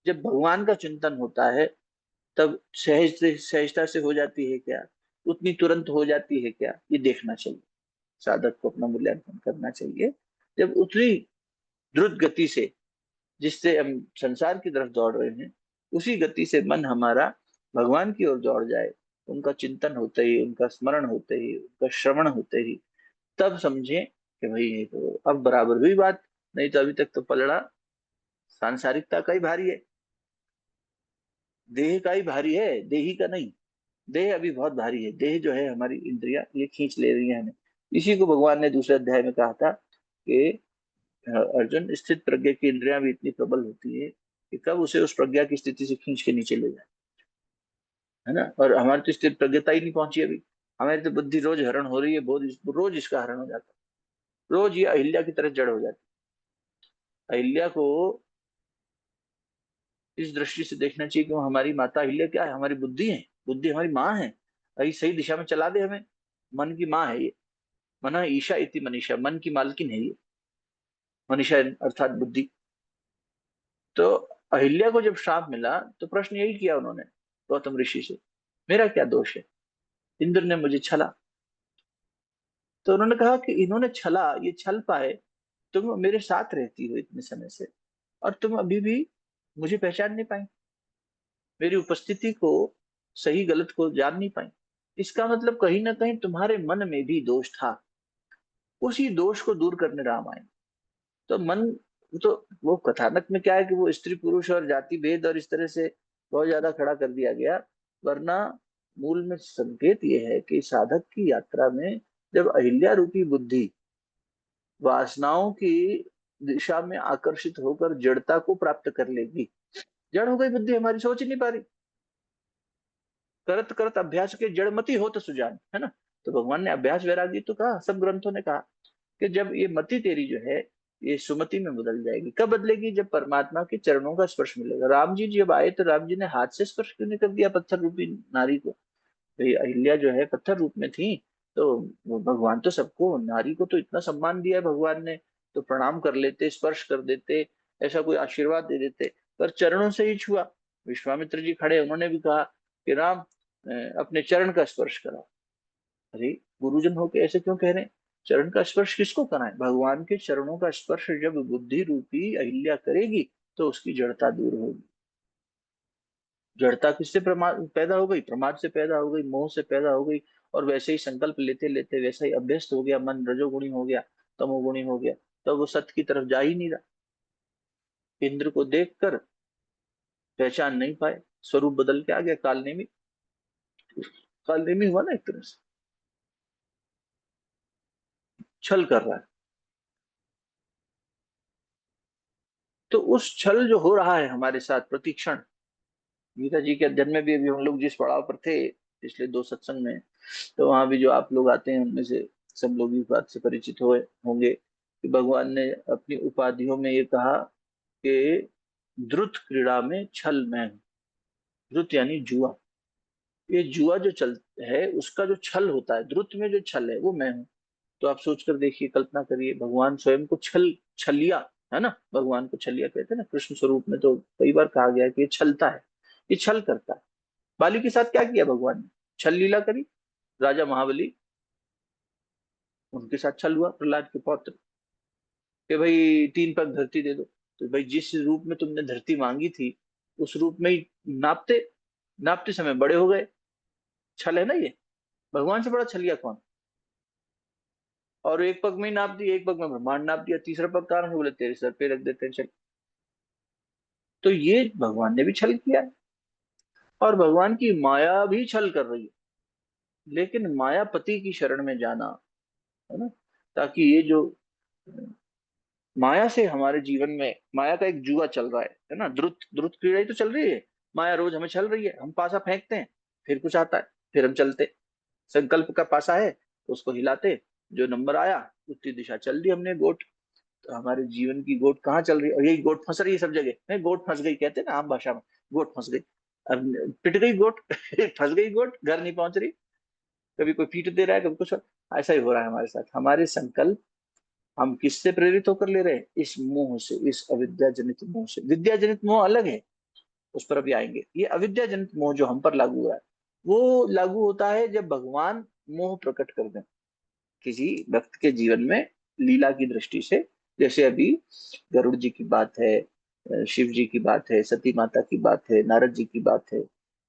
A: जब भगवान का चिंतन होता है तब सहज से, सहजता से हो जाती है क्या, उतनी तुरंत हो जाती है क्या, ये देखना चाहिए। साधक को अपना मूल्यांकन करना चाहिए। जब उतनी द्रुत गति से, जिससे हम संसार की तरफ दौड़ रहे हैं, उसी गति से मन हमारा भगवान की ओर दौड़ जाए, उनका चिंतन होते ही, उनका स्मरण होते ही, उनका श्रवण होते ही, तब समझे कि भाई ये तो अब बराबर हुई बात। नहीं तो अभी तक तो पलड़ा सांसारिकता का ही भारी है, देह का ही भारी है, देही का नहीं। देह अभी बहुत भारी है, देह जो है हमारी इंद्रिया ये खींच ले रही है हमें। इसी को भगवान ने दूसरे अध्याय में कहा था कि अर्जुन, स्थित प्रज्ञा की इंद्रियां भी इतनी प्रबल होती है कि कब उसे उस प्रज्ञा की स्थिति से खींच के नीचे ले जाए, है ना। और हमारी तो स्थित प्रज्ञता ही नहीं पहुंची अभी, हमारी तो बुद्धि रोज हरण हो रही है, बहुत रोज इसका हरण हो जाता है, रोज ये अहिल्या की तरह जड़ हो जाती है। अहिल्या को इस दृष्टि से देखना चाहिए कि वो हमारी माता अहिल्या क्या है, हमारी बुद्धि है, बुद्धि हमारी माँ है, अभी सही दिशा में चला दे हमें। मन की माँ है ये, मना ईशा इति मनीषा, मन की मालकिन है ये मनीषा, अर्थात बुद्धि। तो अहिल्या को जब श्राप मिला तो प्रश्न यही किया उन्होंने गौतम ऋषि से, मेरा क्या दोष है, इंद्र ने मुझे छला। तो उन्होंने कहा कि इन्होंने छला, ये छल पाए, तुम मेरे साथ रहती हो इतने समय से और तुम अभी भी मुझे पहचान नहीं पाई, मेरी उपस्थिति को, सही गलत को जान नहीं पाई। इसका मतलब कहीं ना कहीं तुम्हारे मन में भी दोष था, उसी दोष को दूर करने राम आए। तो मन, तो वो कथानक में क्या है कि वो स्त्री पुरुष और जाति भेद और इस तरह से बहुत ज्यादा खड़ा कर दिया गया, वरना मूल में संकेत ये है कि साधक की यात्रा में जब अहिल्या रूपी बुद्धि वासनाओं की दिशा में आकर्षित होकर जड़ता को प्राप्त कर लेगी, जड़ हो गई बुद्धि हमारी, सोच ही नहीं पा रही, करत करत अभ्यास के जड़मति हो तो सुजान, है ना। तो भगवान ने अभ्यास वैरागी तो कहा, सब ग्रंथों ने कहा कि जब ये मति तेरी जो है ये सुमति में बदल जाएगी। कब बदलेगी, जब परमात्मा के चरणों का स्पर्श मिलेगा। राम जी जब आए तो राम जी ने हाथ से स्पर्श क्यों नहीं कर दिया पत्थर रूपी नारी को, भाई अहिल्या जो है पत्थर रूप में थी, तो वो भगवान तो सबको, नारी को तो इतना सम्मान दिया है भगवान ने, तो प्रणाम कर लेते, स्पर्श कर देते, ऐसा कोई आशीर्वाद दे देते, पर चरणों से ही छुआ। विश्वामित्र जी खड़े, उन्होंने भी कहा कि राम अपने चरण का स्पर्श करा। अरे गुरुजन होके ऐसे क्यों कह रहे हैं, चरण का स्पर्श किसको करना है, भगवान के चरणों का स्पर्श जब बुद्धि रूपी अहिल्या करेगी तो उसकी जड़ता दूर होगी। जड़ता किससे प्रमाद पैदा हो गई, प्रमाद से पैदा हो गई, मोह से पैदा हो गई, और वैसे ही संकल्प लेते लेते वैसा ही अभ्यस्त हो गया, मन रजोगुणी हो गया, तमोगुणी हो गया, तो वो सत्य की तरफ जा ही नहीं रहा। इंद्र को देखकर पहचान नहीं पाए, स्वरूप बदल के आ गया, कालनेमी, कालनेमी हुआ ना एक तरह से, छल कर रहा है। तो उस छल जो हो रहा है हमारे साथ प्रतिक्षण, गीता जी के अध्ययन में भी अभी हम लोग जिस पड़ाव पर थे पिछले दो सत्संग में, तो वहां भी जो आप लोग आते हैं उनमें से सब लोग इस बात से परिचित हुए होंगे कि भगवान ने अपनी उपाधियों में ये कहा कि द्रुत क्रीड़ा में छल मैं हूं। द्रुत यानी जुआ, ये जुआ जो चल है उसका जो छल होता है, द्रुत में जो छल है वो मैं हूँ। तो आप सोच कर देखिए, कल्पना करिए, भगवान स्वयं को छलिया, है ना, भगवान को छलिया कहते हैं ना, कृष्ण स्वरूप में तो कई बार कहा गया है कि ये छलता है, ये छल करता है। बाली के साथ क्या किया भगवान ने, छल लीला करी। राजा महाबली, उनके साथ छल हुआ, प्रहलाद के पौत्र, कि भाई 3 पग धरती दे दो। तो भाई जिस रूप में तुमने धरती मांगी थी उस रूप में ही नापते, नापते समय बड़े हो गए। छल है ना ये, भगवान से बड़ा छलिया कौन। और एक पग में ही नाप दी, एक पग में ब्रह्मांड नाप दिया, तीसरा पग कहाँ है, बोले तेरे सर पे रख देते हैं चल। तो ये भगवान ने भी छल किया है, और भगवान की माया भी छल कर रही है, लेकिन मायापति की शरण में जाना, है ना, ताकि ये जो माया से हमारे जीवन में, माया का एक जुआ चल रहा है ना, द्रुत द्रुत क्रीड़ा ही तो चल रही है, माया रोज हमें छल रही है। हम पासा फेंकते हैं, फिर कुछ आता है, फिर हम चलते, संकल्प का पासा है तो उसको हिलाते, जो नंबर आया उतनी दिशा चल दी हमने गोट। तो हमारे जीवन की गोट कहाँ चल रही है, और यही गोट फंस रही है सब जगह, नहीं गोट फंस गई कहते हैं ना आम भाषा में, गोट फंस गई, अब पिट गई गोट फंस गई गोट, घर नहीं पहुंच रही, कभी कोई पीट दे रहा है, कभी कुछ ऐसा ही हो रहा है हमारे साथ। हमारे संकल्प हम किससे प्रेरित होकर ले रहे हैं, इस मोह से, इस अविद्या जनित मोह से। विद्या जनित मोह अलग है, उस पर अभी आएंगे। ये अविद्या जनित मोह जो हम पर लागू हुआ है, वो लागू होता है जब भगवान मोह प्रकट कर दें किसी भक्त के जीवन में, लीला की दृष्टि से। जैसे अभी गरुड़ जी की बात है, शिव जी की बात है, सती माता की बात है, नारद जी की बात है,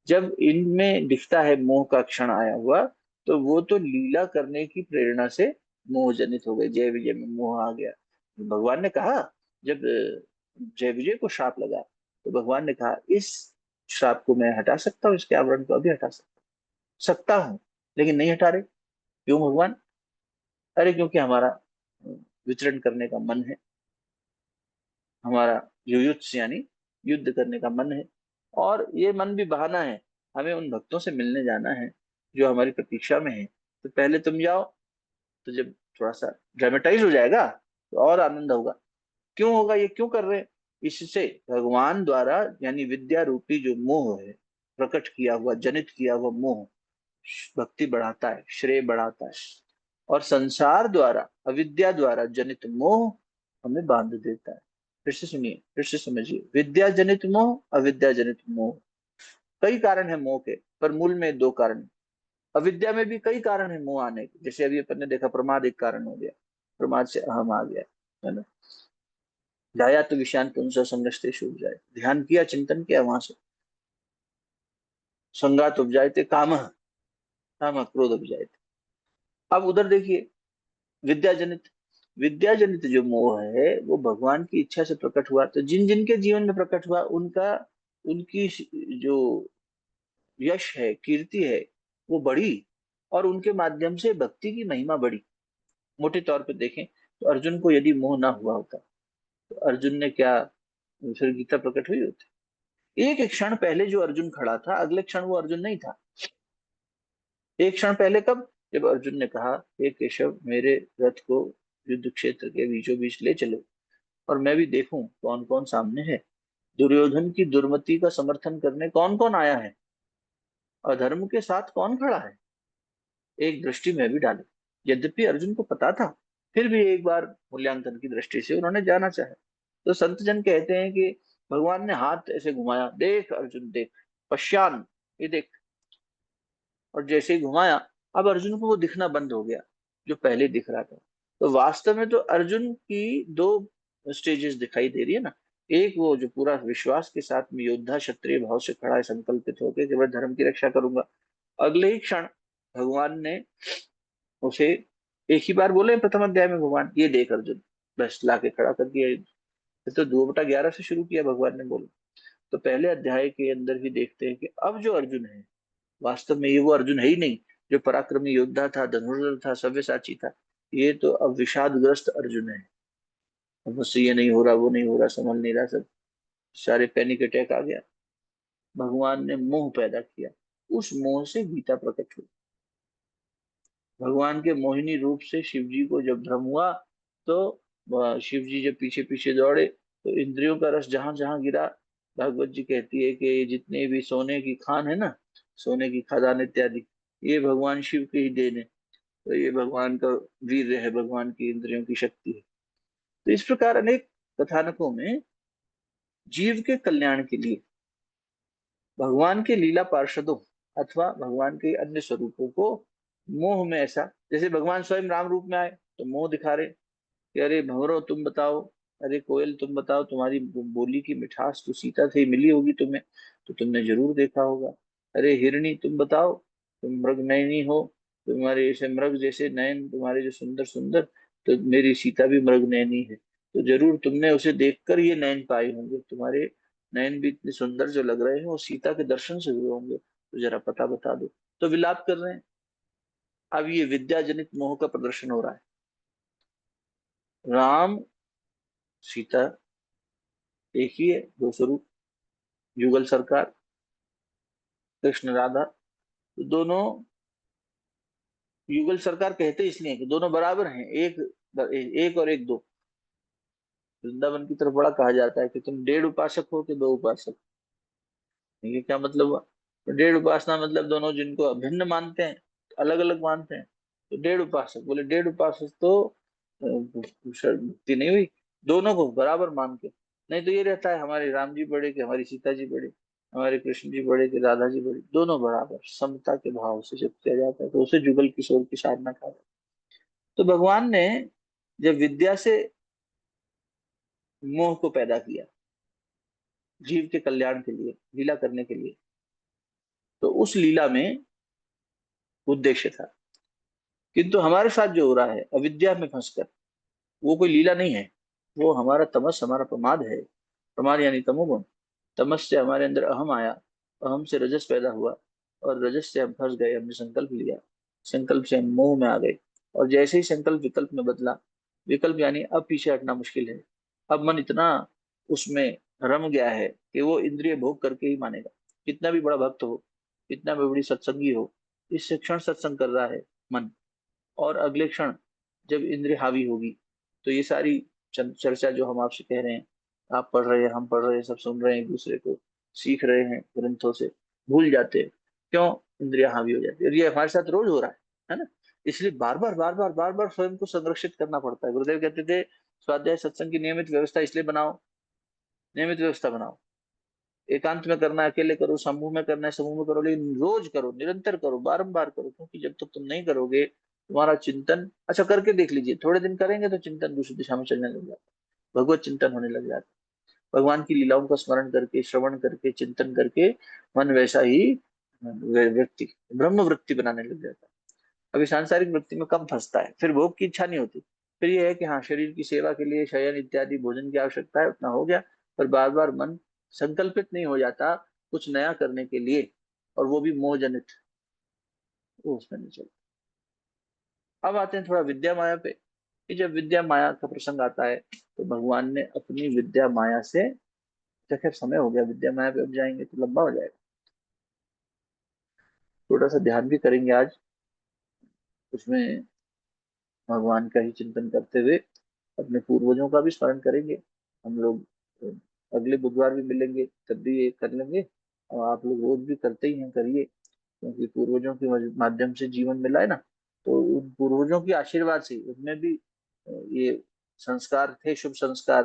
A: जब इनमें दिखता है मोह का क्षण आया हुआ, तो वो तो लीला करने की प्रेरणा से मोह जनित हो गए, जय विजय में मोह आ गया। भगवान ने कहा, जब जय विजय को श्राप लगा तो भगवान ने कहा इस श्राप को मैं हटा सकता हूँ, इसके आवरण को अभी हटा सकता हूँ, लेकिन नहीं हटा रहे। क्यों भगवान, अरे क्योंकि हमारा विचरण करने का मन है, हमारा युयुत्स यानी युद्ध करने का मन है, और ये मन भी बहाना है, हमें उन भक्तों से मिलने जाना है जो हमारी प्रतीक्षा में है, तो पहले तुम जाओ। तो जब थोड़ा सा ड्रामेटाइज हो जाएगा तो और आनंद होगा। क्यों होगा, ये क्यों कर रहे हैं, इससे भगवान द्वारा यानी विद्या रूपी जो मोह है, प्रकट किया हुआ जनित किया हुआ मोह भक्ति बढ़ाता है, श्रेय बढ़ाता है। और संसार द्वारा अविद्या द्वारा जनित मोह हमें बांध देता है। फिर से सुनिए, फिर से समझिए, विद्या जनित मोह, अविद्या जनित मोह। कई कारण है मोह के, पर मूल में दो कारण है। अविद्या में भी कई कारण है मोह आने के, जैसे अभी अपन ने देखा प्रमाद एक कारण हो गया, प्रमाद से अहम आ गया, है ना। जाया तो विषांत पुंसा संगस्ते छूट जाए, ध्यान किया चिंतन किया वहां से संगात उपजाए थे काम, काम क्रोध उपजाए थे। अब उधर देखिए विद्या जनित, विद्या जनित जो मोह है वो भगवान की इच्छा से प्रकट हुआ, तो जिन जिन के जीवन में प्रकट हुआ उनका, उनकी जो यश है, कीर्ति है, वो बढ़ी, और उनके माध्यम से भक्ति की महिमा बढ़ी। मोटे तौर पे देखें तो अर्जुन को यदि मोह ना हुआ होता तो अर्जुन ने क्या, फिर गीता प्रकट हुई होती? एक एक क्षण पहले जो अर्जुन खड़ा था, अगले क्षण वो अर्जुन नहीं था। एक क्षण पहले कब? जब अर्जुन ने कहा, हे केशव मेरे रथ को युद्ध क्षेत्र के बीचों बीच ले चलो और मैं भी देखूं कौन कौन सामने है, दुर्योधन की दुर्मति का समर्थन करने कौन कौन आया है, अधर्म के साथ कौन खड़ा है, एक दृष्टि में भी डाली। यद्यपि अर्जुन को पता था, फिर भी एक बार मूल्यांकन की दृष्टि से उन्होंने जाना चाहा। तो संत जन कहते हैं कि भगवान ने हाथ ऐसे घुमाया, देख अर्जुन देख, पश्चान, ये देख, और जैसे ही घुमाया, अब अर्जुन को वो दिखना बंद हो गया जो पहले दिख रहा था। तो वास्तव में तो अर्जुन की दो स्टेजेस दिखाई दे रही है ना। एक वो जो पूरा विश्वास के साथ में योद्धा क्षत्रिय भाव से खड़ा है, संकल्पित होकर कि मैं धर्म की रक्षा करूंगा। अगले ही क्षण भगवान ने उसे एक ही बार बोले प्रथम अध्याय में, भगवान ये देख अर्जुन, बस लाके खड़ा कर दिया। फिर तो 2/11 से शुरू किया भगवान ने बोला। तो पहले अध्याय के अंदर ही देखते हैं कि अब जो अर्जुन है, वास्तव में ये वो अर्जुन है ही नहीं जो पराक्रमी योद्धा था, धनुर्धर था, सव्यसाची था। ये तो अब विषादग्रस्त अर्जुन है। अब मुझसे ये नहीं हो रहा, वो नहीं हो रहा, संभल नहीं रहा, सब सारे पैनिक अटैक आ गया। भगवान ने मोह पैदा किया, उस मोह से गीता प्रकट हुई। भगवान के मोहिनी रूप से शिव जी को जब भ्रम हुआ, तो शिव जी जब पीछे पीछे दौड़े तो इंद्रियों का रस जहां जहां गिरा, भागवत जी कहती है कि ये जितने भी सोने की खान है ना, सोने की खदान इत्यादि, ये भगवान शिव के ही देन है। तो ये भगवान का वीर्य है, भगवान की इंद्रियों की शक्ति है। तो इस प्रकार अनेक कथानकों में जीव के कल्याण के लिए भगवान के लीला पार्षदों अथवा भगवान के अन्य स्वरूपों को मोह में, ऐसा जैसे भगवान स्वयं राम रूप में आए तो मोह दिखा रहे कि अरे भंवरो तुम बताओ, अरे कोयल तुम बताओ, तुम्हारी बोली की मिठास तो सीता से ही मिली होगी तुम्हें, तो तुमने जरूर देखा होगा। अरे हिरणी तुम बताओ, तुम मृग नयनी हो, तुम्हारे ऐसे मृग जैसे नयन तुम्हारे जो सुंदर सुंदर, तो मेरी सीता भी मृग नयनी है, तो जरूर तुमने उसे देखकर ये नयन पाए होंगे, तुम्हारे नयन भी इतने सुंदर जो लग रहे हैं वो सीता के दर्शन से हुए होंगे, तो जरा पता बता दो। तो विलाप कर रहे हैं। अब ये विद्या जनित मोह का प्रदर्शन हो रहा है। राम सीता एक ही है, दो स्वरूप, युगल सरकार, कृष्ण राधा, तो दोनों युगल सरकार कहते इसलिए कि दोनों बराबर हैं, एक एक और एक दो। वृंदावन की तरफ बड़ा कहा जाता है कि तुम 1.5 उपासक हो कि 2 उपासक। ये क्या मतलब हुआ? तो 1.5 उपासना मतलब दोनों जिनको अभिन्न मानते हैं, अलग अलग मानते हैं, तो 1.5 उपासक, बोले 1.5 उपासक तो मुक्ति नहीं हुई, दोनों को बराबर मान के। नहीं तो ये रहता है हमारे राम जी बड़े कि हमारी सीता जी बड़े, हमारे कृष्ण जी बड़े कि राधा जी बड़े, दोनों बराबर समता के भाव से जब किया जाता है तो उसे जुगल किशोर की साधना कहा जाता है। तो भगवान ने जब विद्या से मोह को पैदा किया जीव के कल्याण के लिए, लीला करने के लिए, तो उस लीला में उद्देश्य था। किंतु हमारे साथ जो हो रहा है अविद्या में फंसकर, वो कोई लीला नहीं है, वो हमारा तमस, हमारा प्रमाद है। प्रमाद यानी तमोगुण। तमस से हमारे अंदर अहम आया, अहम से रजस पैदा हुआ, और रजस से हम फंस गए, हमने संकल्प लिया, संकल्प से हम मोह में आ गए, और जैसे ही संकल्प विकल्प में बदला, विकल्प यानी अब पीछे हटना मुश्किल है। अब मन इतना उसमें रम गया है कि वो इंद्रिय भोग करके ही मानेगा, कितना भी बड़ा भक्त हो, कितना भी बड़ी सत्संगी हो, इस क्षण सत्संग कर रहा है मन, और अगले क्षण जब इंद्रिय हावी होगी तो ये सारी चर्चा जो हम आपसे कह रहे हैं, आप पढ़ रहे हैं, हम पढ़ रहे हैं, सब सुन रहे हैं, एक दूसरे को सीख रहे हैं ग्रंथों से, भूल जाते हैं। क्यों? इंद्रिया हावी हो जाती है, और ये हमारे साथ रोज हो रहा है ना। इसलिए बार बार स्वयं को संरक्षित करना पड़ता है। गुरुदेव कहते थे स्वाध्याय सत्संग की नियमित व्यवस्था इसलिए बनाओ, नियमित व्यवस्था बनाओ। एकांत में करना है, अकेले करो, समूह में करना है समूह में करो, लेकिन रोज करो, निरंतर करो, बारंबार करो। क्योंकि जब तक तुम नहीं करोगे, तुम्हारा चिंतन, अच्छा करके देख लीजिए, थोड़े दिन करेंगे तो चिंतन दूसरी दिशा में चलने लग जाता है, भगवत चिंतन होने लग जाता है। भगवान की लीलाओं का स्मरण करके, श्रवण करके, चिंतन करके मन वैसा ही व्यक्ति ब्रह्म वृत्ति बनाने लग जाता है। अभी सांसारिक वृत्ति में कम फंसता है, फिर भोग की इच्छा नहीं होती। फिर ये है कि हाँ, शरीर की सेवा के लिए शयन इत्यादि भोजन की आवश्यकता है, उतना हो गया। पर बार बार मन संकल्पित नहीं हो जाता कुछ नया करने के लिए, और वो भी मोह जनित, वो उसमें नहीं चलता। अब आते हैं थोड़ा विद्या माया पे, कि जब विद्या माया का प्रसंग आता है तो भगवान ने अपनी विद्या माया से, तो खैर समय हो गया, विद्या माया पे अब जाएंगे तो लंबा हो जाएगा। थोड़ा सा ध्यान भी करेंगे आज उसमें, भगवान का ही चिंतन करते हुए अपने पूर्वजों का भी स्मरण करेंगे। हम लोग अगले बुधवार भी मिलेंगे, तब भी ये कर लेंगे। और आप लोग रोज भी करते ही हैं, करिए, क्योंकि पूर्वजों के माध्यम से जीवन मिला है ना। तो उन पूर्वजों की आशीर्वाद से उनमें भी ये संस्कार थे, शुभ संस्कार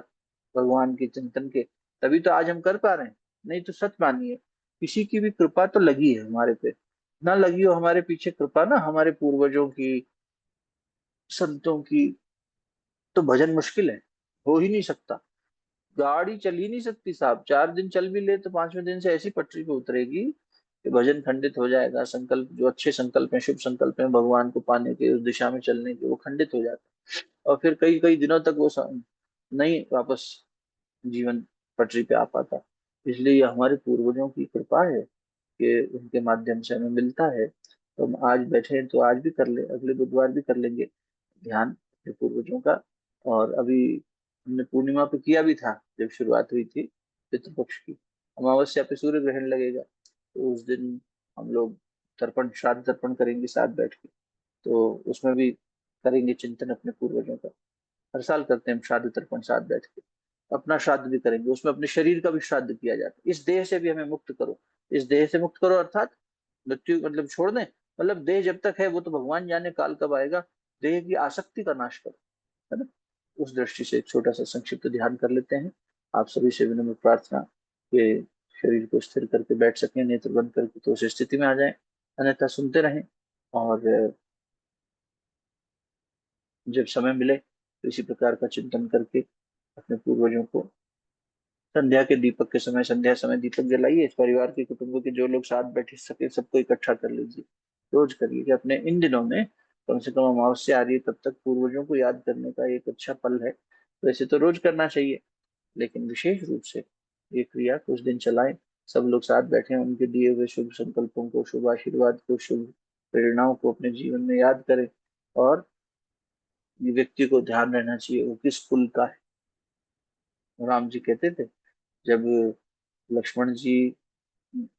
A: भगवान के चिंतन के, तभी तो आज हम कर पा रहे हैं। नहीं तो सच मानिए, किसी की भी कृपा तो लगी है हमारे पे, ना लगी हो हमारे पीछे कृपा ना हमारे पूर्वजों की, संतों की, तो भजन मुश्किल है, हो ही नहीं सकता। गाड़ी चल ही नहीं सकती साहब, 4 दिन चल भी ले तो 5वें दिन से ऐसी पटरी पे उतरेगी कि भजन खंडित हो जाएगा। संकल्प, जो अच्छे संकल्प हैं, शुभ संकल्प हैं भगवान को पाने के, उस दिशा में चलने के, वो खंडित हो जाता है। और फिर कई कई दिनों तक वो नहीं वापस जीवन पटरी पे आ पाता। इसलिए ये हमारे पूर्वजों की कृपा है कि उनके माध्यम से हमें मिलता है। तो हम आज बैठे हैं तो आज भी कर ले, अगले बुधवार भी कर लेंगे ध्यान अपने पूर्वजों का। और अभी हमने पूर्णिमा पे किया भी था, जब शुरुआत हुई थी पितृपक्ष की। अमावस्या पे सूर्य ग्रहण लगेगा, तो उस दिन हम लोग तर्पण, श्राद्ध तर्पण करेंगे साथ बैठ के। तो उसमें भी करेंगे चिंतन अपने पूर्वजों का। हर साल करते हैं हम श्राद्ध तर्पण साथ बैठ के। अपना श्राद्ध भी करेंगे, उसमें अपने शरीर का भी श्राद्ध किया जाता है। इस देह से भी हमें मुक्त करो, इस देह से मुक्त करो अर्थात मृत्यु मतलब छोड़ दें। मतलब देह जब तक है वो तो भगवान जाने काल कब आएगा, देह की आसक्ति का नाश करो, है ना। उस दृष्टि से एक छोटा सा संक्षिप्त ध्यान कर लेते हैं। आप सभी से विनम्र प्रार्थना कि शरीर को स्थिर करके बैठ सकें, नेत्र बंद करके तो उस स्थिति में आ जाएं, अन्यथा सुनते रहें। और जब समय मिले तो इसी प्रकार का चिंतन करके अपने पूर्वजों को, संध्या के दीपक के समय, संध्या समय दीपक जलाइए, इस परिवार के कुटुंबों के जो लोग साथ बैठ सके सबको इकट्ठा कर लीजिए। रोज करिए कि अपने इन दिनों में कम से कम अमावस्या आ रही है तब तक पूर्वजों को याद करने का एक अच्छा पल है। वैसे तो रोज करना चाहिए, लेकिन विशेष रूप से ये क्रिया कुछ दिन चलाएं। सब लोग साथ बैठे, उनके दिए हुए शुभ संकल्पों को, शुभ आशीर्वाद को, शुभ प्रेरणाओं को अपने जीवन में याद करें। और ये व्यक्ति को ध्यान रहना चाहिए वो किस कुल का है। राम जी कहते थे, जब लक्ष्मण जी,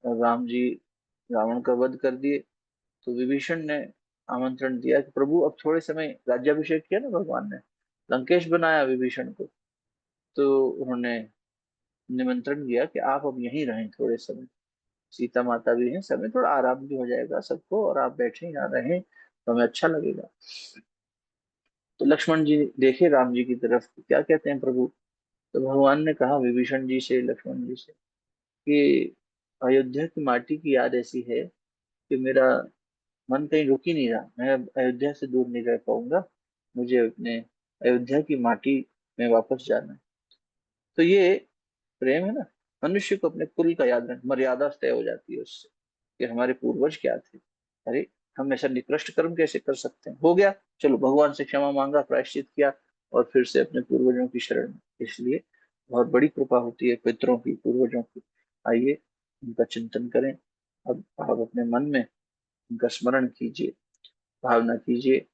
A: राम जी रावण का वध कर दिए, तो विभीषण ने आमंत्रण दिया कि प्रभु अब थोड़े समय, राज्याभिषेक किया ना भगवान ने, लंकेश बनाया विभीषण को, तो उन्होंने निमंत्रण दिया कि आप अब यहीं रहें थोड़े समय, सीता माता भी हैं, समय थोड़ा आराम भी हो जाएगा सबको, और आप बैठे यहाँ रहें तो हमें अच्छा लगेगा। तो लक्ष्मण जी देखे राम जी की तरफ, क्या कहते हैं प्रभु। तो भगवान ने कहा विभीषण जी से, लक्ष्मण जी से, कि अयोध्या की माटी की याद ऐसी है कि मेरा मन कहीं रुक ही नहीं रहा, मैं अब अयोध्या से दूर नहीं रह पाऊंगा, मुझे अपने अयोध्या की माटी में वापस जाना है। तो ये प्रेम है ना, मनुष्य को अपने कुल का याद रखना, मर्यादा तय हो जाती है उससे कि हमारे पूर्वज क्या थे। अरे हम ऐसा निकृष्ट कर्म कैसे कर सकते हैं, हो गया, चलो भगवान से क्षमा मांगा, प्रायश्चित किया, और फिर से अपने पूर्वजों की शरण में। इसलिए बहुत बड़ी कृपा होती है पितरों की, पूर्वजों की। आइए उनका चिंतन करें। अब आप अपने मन में उनका स्मरण कीजिए, भावना कीजिए,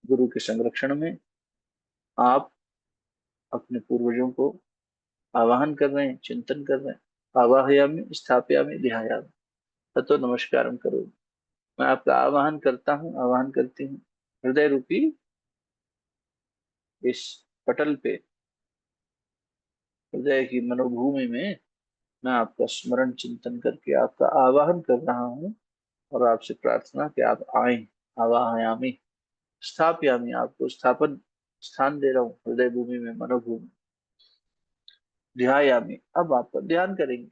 A: गुरु के संरक्षण में आप अपने पूर्वजों को आवाहन कर रहे हैं, चिंतन कर रहे हैं। आवाहयामि स्थापयामि ध्यायामि ततो नमस्कारम करो। मैं आपका आवाहन करता हूँ, आवाहन करती हूँ हृदय रूपी इस पटल पे, हृदय की मनोभूमि में मैं आपका स्मरण चिंतन करके आपका आवाहन कर रहा हूँ, और आपसे प्रार्थना कि आप आए। आवाहयामि, स्थापयामि, आपको स्थापन स्थान दे रहा हूँ हृदय भूमि में, मनोभूमि। ध्यायामि, अब आपका ध्यान करेंगे।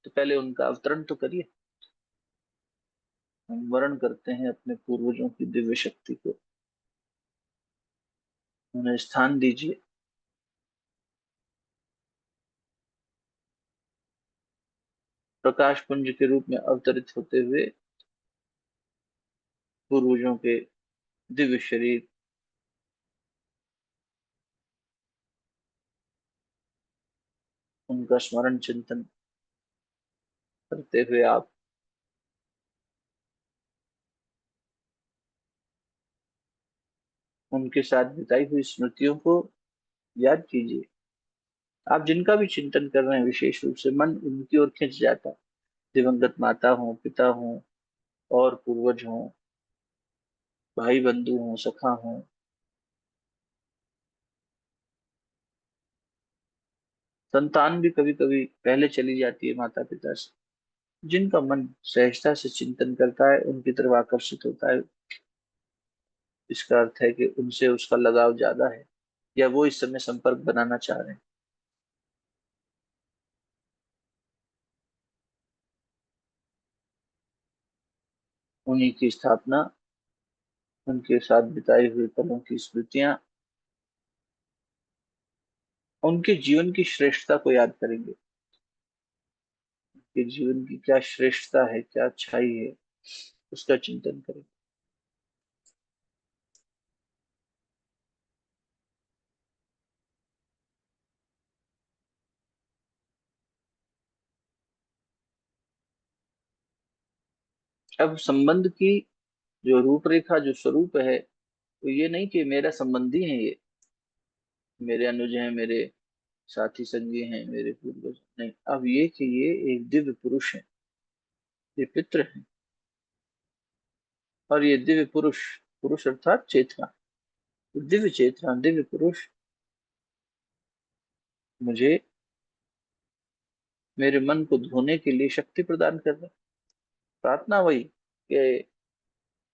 A: तो पहले उनका अवतरण तो करिए। हम वर्ण करते हैं अपने पूर्वजों की दिव्य शक्ति को, उन्हें स्थान दीजिए। प्रकाश पुंज के रूप में अवतरित होते हुए पूर्वजों के दिव्य शरीर, उनका स्मरण चिंतन करते हुए आप उनके साथ बिताई हुई स्मृतियों को याद कीजिए। आप जिनका भी चिंतन कर रहे हैं, विशेष रूप से मन उनकी ओर खिंच जाता है। दिवंगत माता हो, पिता हो, और पूर्वज हो, भाई बंधु हो, सखा हो। संतान भी कभी कभी पहले चली जाती है माता पिता से। जिनका मन सहजता से चिंतन करता है, उनकी तरफ आकर्षित होता है, इसका अर्थ है कि उनसे उसका लगाव ज्यादा है, या वो इस समय संपर्क बनाना चाह रहे हैं। उन्हीं की स्थापना, उनके साथ बिताई हुई पलों की स्मृतियां, उनके जीवन की श्रेष्ठता को याद करेंगे कि जीवन की क्या श्रेष्ठता है, क्या अच्छाई है, उसका चिंतन करें। अब संबंध की जो रूपरेखा, जो स्वरूप है, तो ये नहीं कि मेरा संबंधी है ये, मेरे अनुज हैं, मेरे साथी संगी हैं, मेरे पूर्वज नहीं। अब ये कि ये एक दिव्य पुरुष है, ये पितृ है। और ये दिव्य पुरुष, पुरुष अर्थात चेतना, दिव्य चेतना, दिव्य पुरुष मुझे मेरे मन को धोने के लिए शक्ति प्रदान कर रहे हैं। प्रार्थना वही कि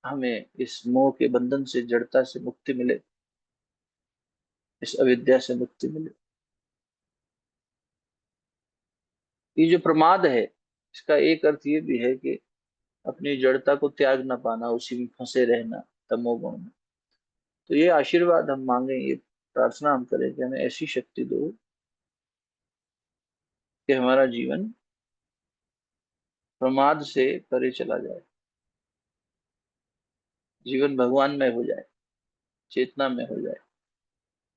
A: हमें इस मोह के बंधन से, जड़ता से मुक्ति मिले, इस अविद्या से मुक्ति मिले। ये जो प्रमाद है, इसका एक अर्थ ये भी है कि अपनी जड़ता को त्याग ना पाना, उसी में फंसे रहना, तमोगुण में। तो ये आशीर्वाद हम मांगे, ये प्रार्थना हम करें कि हमें ऐसी शक्ति दो कि हमारा जीवन प्रमाद से परे चला जाए, जीवन भगवान में हो जाए, चेतना में हो जाए।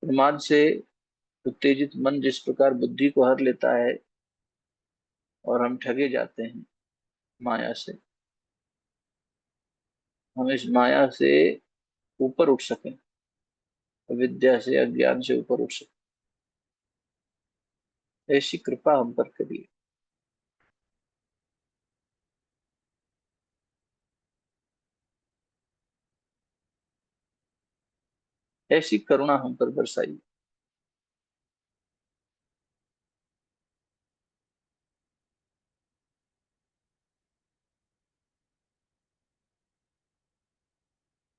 A: प्रमाद से उत्तेजित मन जिस प्रकार बुद्धि को हर लेता है और हम ठगे जाते हैं माया से, हम इस माया से ऊपर उठ सकें, विद्या से, अज्ञान से ऊपर उठ सकें, ऐसी कृपा हम पर करिए। ऐसी करुणा हम पर बरसाइए।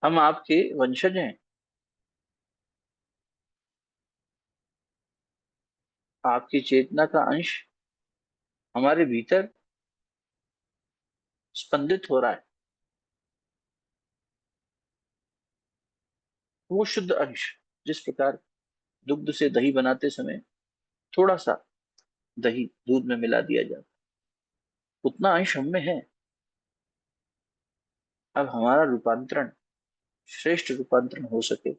A: हम आपके वंशज हैं। आपकी चेतना का अंश हमारे भीतर स्पंदित हो रहा है। वो शुद्ध अंश, जिस प्रकार दुग्ध से दही बनाते समय थोड़ा सा दही दूध में मिला दिया जाता, उतना अंश हम में है। अब हमारा रूपांतरण, श्रेष्ठ रूपांतरण हो सके,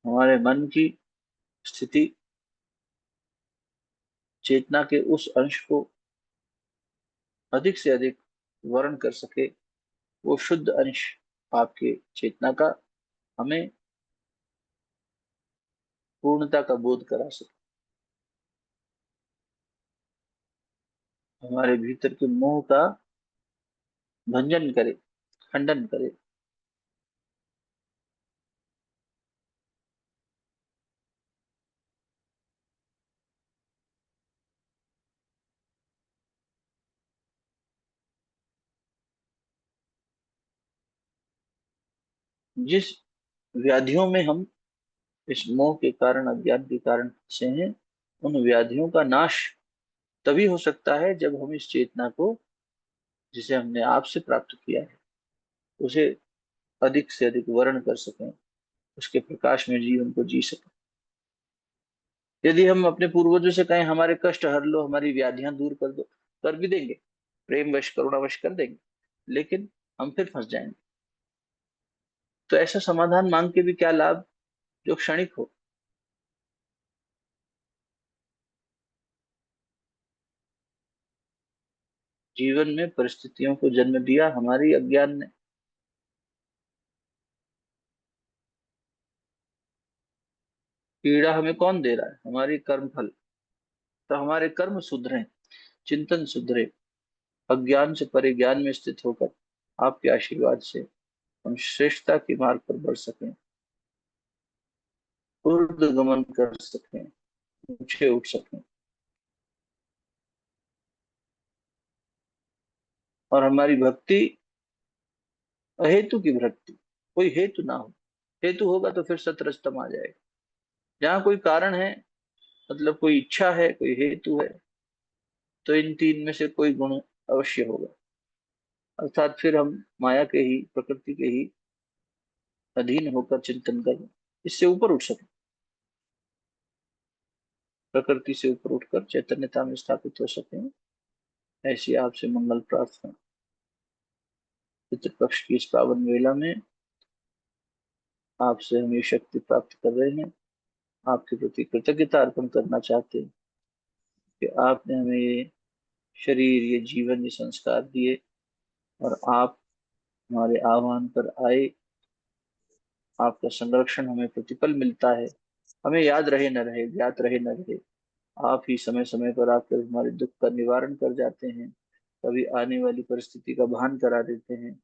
A: हमारे मन की स्थिति चेतना के उस अंश को अधिक से अधिक वर्ण कर सके, वो शुद्ध अंश आपके चेतना का हमें पूर्णता का बोध करा सके, हमारे भीतर के मोह का भंजन करे, खंडन करे। जिस व्याधियों में हम इस मोह के कारण, अज्ञान के कारण फंसे हैं, उन व्याधियों का नाश तभी हो सकता है जब हम इस चेतना को, जिसे हमने आपसे प्राप्त किया है, उसे अधिक से अधिक वर्ण कर सकें, उसके प्रकाश में जीवन को जी सकें। यदि हम अपने पूर्वजों से कहें हमारे कष्ट हर लो, हमारी व्याधियां दूर कर दो, कर भी देंगे, प्रेम वश करुणावश कर देंगे, लेकिन हम फिर फंस जाएंगे। तो ऐसा समाधान मांग के भी क्या लाभ जो क्षणिक हो। जीवन में परिस्थितियों को जन्म दिया हमारी अज्ञान ने। पीड़ा हमें कौन दे रहा है? हमारी कर्म फल। तो हमारे कर्म सुधरे, चिंतन सुधरे, अज्ञान से परे ज्ञान में स्थित होकर आपके आशीर्वाद से हम श्रेष्ठता के मार्ग पर बढ़ सकें, ऊर्ध्व गमन कर सकें, ऊंचे उठ सकें, और हमारी भक्ति अहेतु की भक्ति, कोई हेतु ना हो। हेतु होगा तो फिर सतरस्तम आ जाएगा। जहाँ कोई कारण है, मतलब कोई इच्छा है, कोई हेतु है, तो इन तीन में से कोई गुण अवश्य होगा। अर्थात फिर हम माया के ही, प्रकृति के ही अधीन होकर चिंतन करें, इससे ऊपर उठ सके, प्रकृति से ऊपर उठकर चैतन्यता में स्थापित हो सके। ऐसी आपसे मंगल प्रार्थना पितृपक्ष की इस पावन वेला में आपसे हम ये शक्ति प्राप्त कर रहे हैं। आपके प्रति कृतज्ञता अर्पण करना चाहते हैं कि आपने हमें ये शरीर, ये जीवन, ये संस्कार दिए, और आप हमारे आह्वान पर आए। आपका संरक्षण हमें प्रतिपल मिलता है, हमें याद रहे न रहे, ज्ञात रहे न रहे, आप ही समय समय पर आकर हमारे दुख का निवारण कर जाते हैं। कभी आने वाली परिस्थिति का भान करा देते हैं,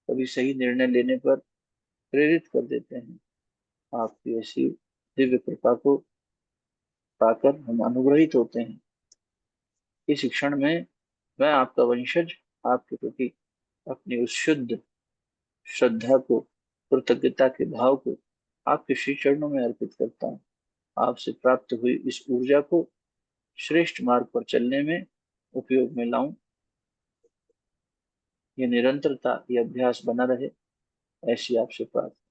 A: कभी सही निर्णय लेने पर प्रेरित कर देते हैं। आपकी ऐसी दिव्य कृपा को पाकर हम अनुग्रहित होते हैं। इस क्षण में मैं आपका वंशज आपके प्रति अपनी उस शुद्ध श्रद्धा को, कृतज्ञता के भाव को आपके श्री चरणों में अर्पित करता हूँ। आपसे प्राप्त हुई इस ऊर्जा को श्रेष्ठ मार्ग पर चलने में उपयोग में लाऊं। ये निरंतरता, ये अभ्यास बना रहे, ऐसी आपसे प्रार्थना।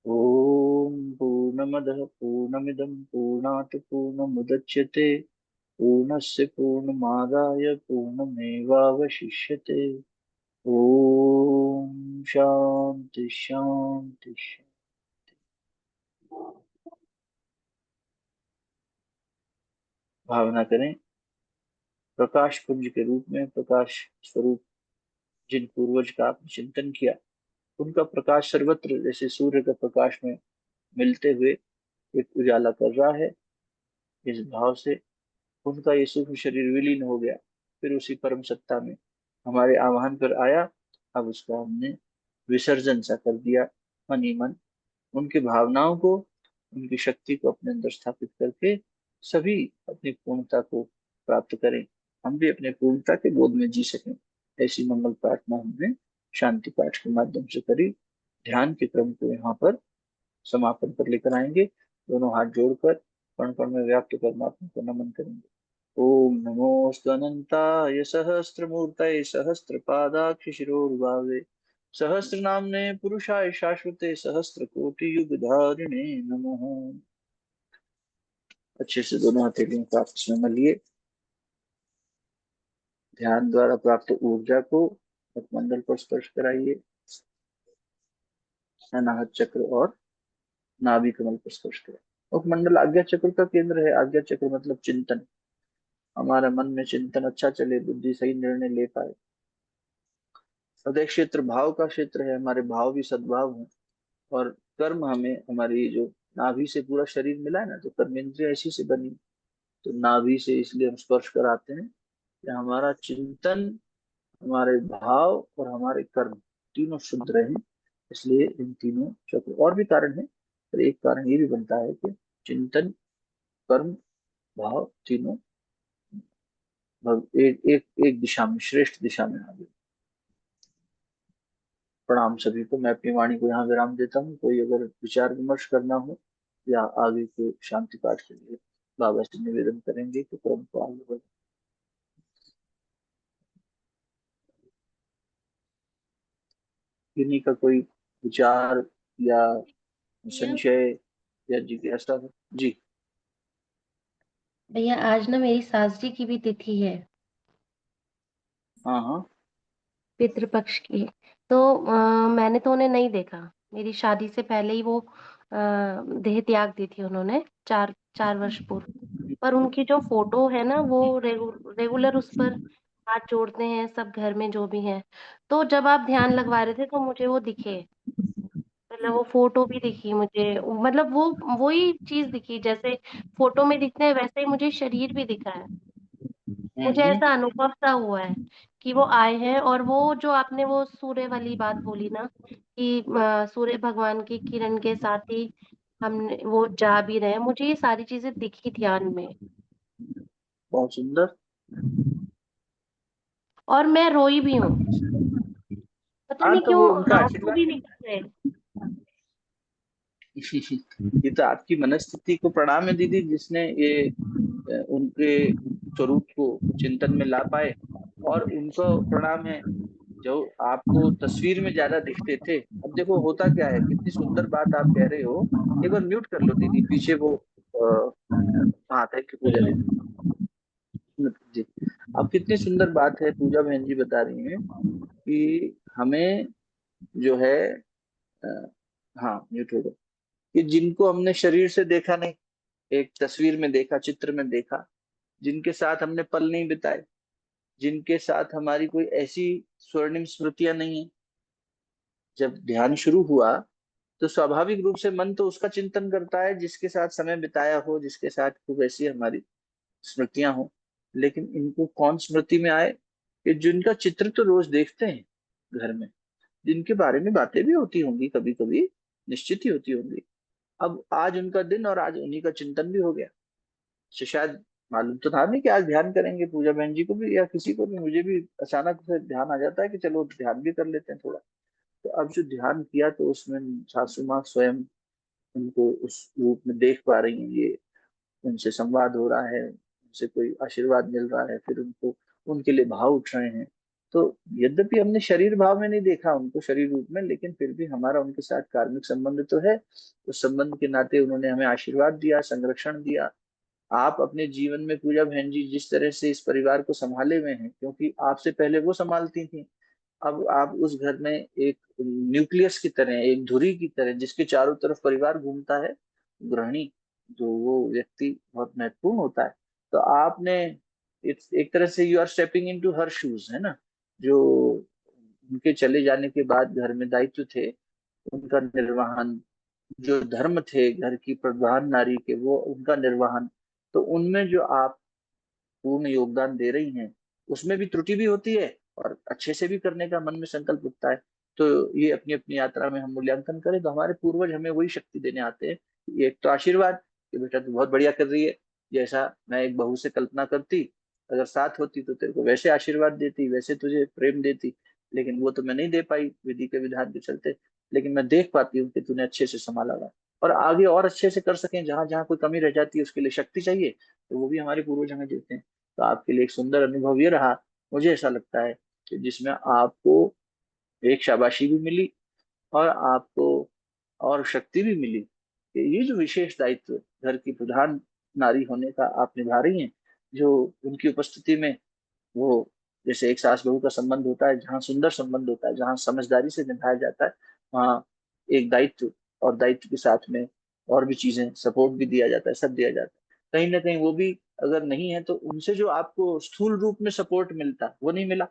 A: ओम पूर्णमदः पूर्णमिदं पूर्णात् पूर्णमुदच्यते पूर्णस्य पूर्णमादाय पूर्णमेवावशिष्यते। ओम शांति शांति शांति। भावना करें, प्रकाश पुंज के रूप में, प्रकाश स्वरूप जिन पूर्वज का आपने चिंतन किया, उनका प्रकाश सर्वत्र जैसे सूर्य का प्रकाश में मिलते हुए एक उजाला कर रहा है। इस भाव से उनका ये सूक्ष्म शरीर विलीन हो गया, फिर उसी परम सत्ता में हमारे आह्वान पर आया। अब उसका हमने विसर्जन सा कर दिया, मन ही मन। उनकी भावनाओं को, उनकी शक्ति को अपने अंदर स्थापित करके सभी अपनी पूर्णता को प्राप्त करें, हम भी अपने पूर्णता के बोध में जी सकें। ऐसी मंगल प्रार्थना हमने शांति पाठ के माध्यम से करी। ध्यान के क्रम को यहाँ पर समापन पर लेकर आएंगे। दोनों हाथ जोड़कर कण कण में व्याप्त परमात्मा को नमन करेंगे। ओम नमोस्तनंताय सहस्रमूर्तये सहस्रपादाक्ष शिरोर्भावे सहस्रनाम्ने पुरुषाय शाश्वते सहस्रकोटि युगधारिणे नमः। अच्छे से दोनों हथेलियों को आपस में मलिए। ध्यान द्वारा प्राप्त ऊर्जा को मुखमंडल पर स्पर्श कराइए, अनाहत चक्र और नाभि कमल पर स्पर्श करें। मुखमंडल आज्ञा चक्र का केंद्र है। आज्ञा चक्र मतलब चिंतन। हमारा मन में चिंतन अच्छा चले, बुद्धि सही निर्णय ले पाए। हृदय क्षेत्र भाव का क्षेत्र है, हमारे भाव भी सद्भाव हों। और कर्म हमें, हमारी जो नाभि से पूरा शरीर मिला है ना, तो कर्म इंद्रिय ऐसी से बनी। तो नाभि से इसलिए हम स्पर्श कराते हैं कि हमारा चिंतन, हमारे भाव और हमारे कर्म तीनों शुद्ध रहे। इसलिए इन तीनों चक्र, और भी कारण है, पर एक कारण ये भी बनता है कि चिंतन, कर्म, भाव तीनों एक एक एक दिशा में, श्रेष्ठ दिशा में आगे। प्रणाम सभी को। मैं अपनी वाणी को यहाँ विराम देता हूँ। कोई अगर विचार विमर्श करना हो या आगे के शांति पाठ के लिए बाबा से निवेदन करेंगे तो क्रम को आगे बढ़े। किन्हीं का कोई विचार या
B: भैया
A: संशय या जिज्ञासा हो? जी।
B: भैया, आज ना मेरी सास जी की भी तिथि है,
A: हाँ हाँ।
B: पितृपक्ष की। तो मैंने तो उन्हें नहीं देखा। मेरी शादी से पहले ही वो देह त्याग दी थी उन्होंने, 4 वर्ष पूर्व। पर उनकी जो फोटो है ना, वो रेगुलर उस पर हाथ जोड़ते हैं सब घर में जो भी हैं। तो जब आप ध्यान लगवा रहे थे तो मुझे वो दिखे, मतलब वो फोटो भी दिखी मुझे। मतलब वो वही चीज दिखी जैसे फोटो में दिखते हैं, वैसे ही मुझे शरीर भी दिखा है। मुझे
A: हम्म।
B: ऐसा अनुभव सा हुआ है कि वो आए हैं। और वो जो आपने वो सूर्य वाली बात बोली ना, कि सूर्य भगवान की किरण के साथ ही हम वो जा भी रहे हैं, मुझे ये सारी चीजें दिखी ध्यान में।
A: बहुत सुंदर।
B: और मैं रोई भी हूँ, पता
A: हाँ
B: नहीं
A: तो
B: क्यों,
A: वो उनका
B: आंसू
A: आशीर्वाद
B: भी
A: है।
B: निकल रहे।
A: ये तो आपकी मनस्थिति को प्रणाम है दीदी, जिसने ये उनके स्वरूप को चिंतन में ला पाए। और उनको प्रणाम है जो आपको तस्वीर में ज्यादा दिखते थे। अब देखो होता क्या है, कितनी सुंदर बात आप कह रहे हो। एक बार म्यूट कर लो दीदी, पीछे वो हाँ थैंक यू पूजा
B: जी।
A: दीदी जी। अब कितनी सुंदर बात है, पूजा बहन जी बता रही हैं कि हमें जो है अ, हाँ म्यूट हो गया, कि जिनको हमने शरीर से देखा नहीं, एक तस्वीर में देखा, चित्र में देखा, जिनके साथ हमने पल नहीं बिताए, जिनके साथ हमारी कोई ऐसी स्वर्णिम स्मृतियां नहीं है, जब ध्यान शुरू हुआ तो स्वाभाविक रूप से मन तो उसका चिंतन करता है जिसके साथ समय बिताया हो, जिसके साथ खूब ऐसी हमारी स्मृतियां हो। लेकिन इनको कौन स्मृति में आए कि जिनका चित्र तो रोज देखते हैं घर में, जिनके बारे में बातें भी होती होंगी कभी कभी, निश्चित ही होती होंगी। अब आज उनका दिन और आज उन्हीं का चिंतन भी हो गया। शायद मालूम तो था नहीं कि आज ध्यान करेंगे, पूजा बहन जी को भी या किसी को भी, मुझे भी अचानक से ध्यान आ जाता है कि चलो ध्यान भी कर लेते हैं थोड़ा। तो अब जो ध्यान किया तो उसमें सासू माँ स्वयं उनको उस रूप में देख पा रही हैं। ये उनसे संवाद हो रहा है, उनसे कोई आशीर्वाद मिल रहा है, फिर उनको उनके लिए भाव उठ रहे हैं। तो यद्यपि हमने शरीर भाव में नहीं देखा उनको शरीर रूप में, लेकिन फिर भी हमारा उनके साथ कार्मिक संबंध तो है। उस संबंध के नाते उन्होंने हमें आशीर्वाद दिया, संरक्षण दिया। आप अपने जीवन में पूजा बहन जी जिस तरह से इस परिवार को संभाले हुए हैं, क्योंकि आपसे पहले वो संभालती थी, अब आप उस घर में एक न्यूक्लियस की तरह, एक धुरी की तरह जिसके चारों तरफ परिवार घूमता है, गृहिणी जो वो व्यक्ति बहुत महत्वपूर्ण होता है। तो आपने एक तरह से you are stepping into her shoes, है ना। जो उनके चले जाने के बाद घर में दायित्व थे उनका निर्वहन, जो धर्म थे घर की प्रधान नारी के वो उनका निर्वहन, तो उनमें जो आप पूर्ण योगदान दे रही हैं, उसमें भी त्रुटि भी होती है और अच्छे से भी करने का मन में संकल्प उठता है। तो ये अपनी अपनी यात्रा में हम मूल्यांकन करें तो हमारे पूर्वज हमें वही शक्ति देने आते हैं। ये एक तो आशीर्वाद कि बेटा तू बहुत बढ़िया कर रही है, जैसा मैं एक बहू से कल्पना करती, अगर साथ होती तो तेरे को वैसे आशीर्वाद देती, वैसे तुझे प्रेम देती। लेकिन वो तो मैं नहीं दे पाई विधि के विधान के चलते। लेकिन मैं देख पाती हूँ कि तूने अच्छे से संभाला हुआ है। और आगे और अच्छे से कर सकें, जहां जहां कोई कमी रह जाती है उसके लिए शक्ति चाहिए, तो वो भी हमारे पूर्वज हमें देते हैं। तो आपके लिए एक सुंदर अनुभव ये रहा, मुझे ऐसा लगता है कि जिसमें आपको एक शाबाशी भी मिली और आपको और शक्ति भी मिली कि ये जो विशेष दायित्व घर की प्रधान नारी होने का आप निभा रही हैं, जो उनकी उपस्थिति में वो जैसे एक सास बहू का संबंध होता है, जहाँ सुंदर संबंध होता है, जहाँ समझदारी से निभाया जाता है, वहाँ एक दायित्व और दायित्व के साथ में और भी चीजें, सपोर्ट भी दिया जाता है, सब दिया जाता है। कहीं ना कहीं वो भी अगर नहीं है तो उनसे जो आपको स्थूल रूप में सपोर्ट मिलता वो नहीं मिला,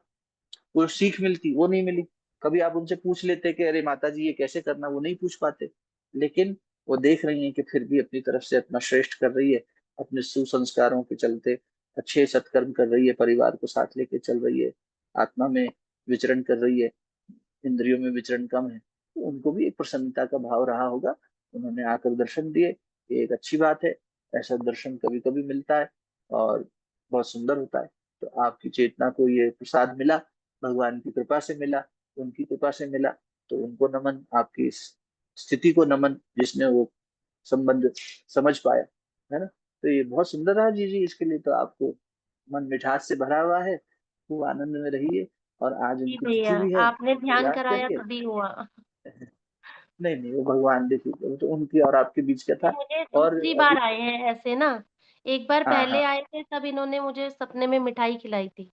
A: वो सीख मिलती वो नहीं मिली। कभी आप उनसे पूछ लेते कि अरे माता जी ये कैसे करना, वो नहीं पूछ पाते। लेकिन वो देख रही हैं कि फिर भी अपनी तरफ से अपना श्रेष्ठ कर रही है, अपने सुसंस्कारों के चलते अच्छे सत्कर्म कर रही है, परिवार को साथ लेके चल रही है, आत्मा में विचरण कर रही है, इंद्रियों में विचरण कम है। तो उनको भी एक प्रसन्नता का भाव रहा होगा। उन्होंने आकर दर्शन दिए, ये एक अच्छी बात है। ऐसा दर्शन कभी कभी मिलता है और बहुत सुंदर होता है। तो आपकी चेतना को ये प्रसाद मिला, भगवान की कृपा से मिला, उनकी कृपा से मिला। तो उनको नमन, आपकी इस स्थिति को नमन जिसने वो संबंध समझ पाया, है ना। तो ये बहुत सुंदर रहा जी। जी इसके लिए तो आपको मन मिठास से भरा हुआ है, खूब आनंद में रहिए। और आज
B: जी
A: उनकी
B: भैया,
A: तिथि भी है,
B: आपने
A: उनको
B: ध्यान
A: याद
B: कराया
A: करके।
B: तभी हुआ।
A: नहीं नहीं, वो भगवान देखिए, वो तो उनकी और आपके बीच का
B: ये
A: था।
B: मुझे
A: और
B: दूसरी बार आए हैं ऐसे ना। एक बार
A: हाँ
B: पहले
A: हाँ
B: आए थे तब इन्होंने मुझे सपने में मिठाई खिलाई थी।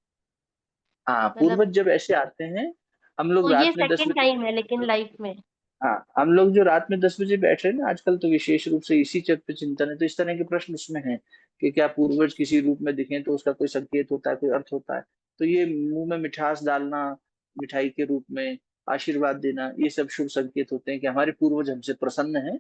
A: हाँ,
B: मतलब
A: पूर्वज जब ऐसे आते हैं, हम लोग
B: तो ये
A: रात में दस
B: सेकंड
A: बजे
B: टाइम है लेकिन लाइफ में।
A: हाँ, हम लोग जो रात में 10 बजे बैठ रहे हैं ना आजकल, तो विशेष रूप से इसी चर्च पे चिंतन है। तो इस तरह के प्रश्न उसमें हैं कि क्या पूर्वज किसी रूप में दिखें तो उसका कोई संकेत होता है, कोई अर्थ होता है। तो ये मुंह में मिठास डालना, मिठाई के रूप में आशीर्वाद देना, ये सब शुभ संकेत होते हैं कि हमारे पूर्वज हमसे प्रसन्न हैं।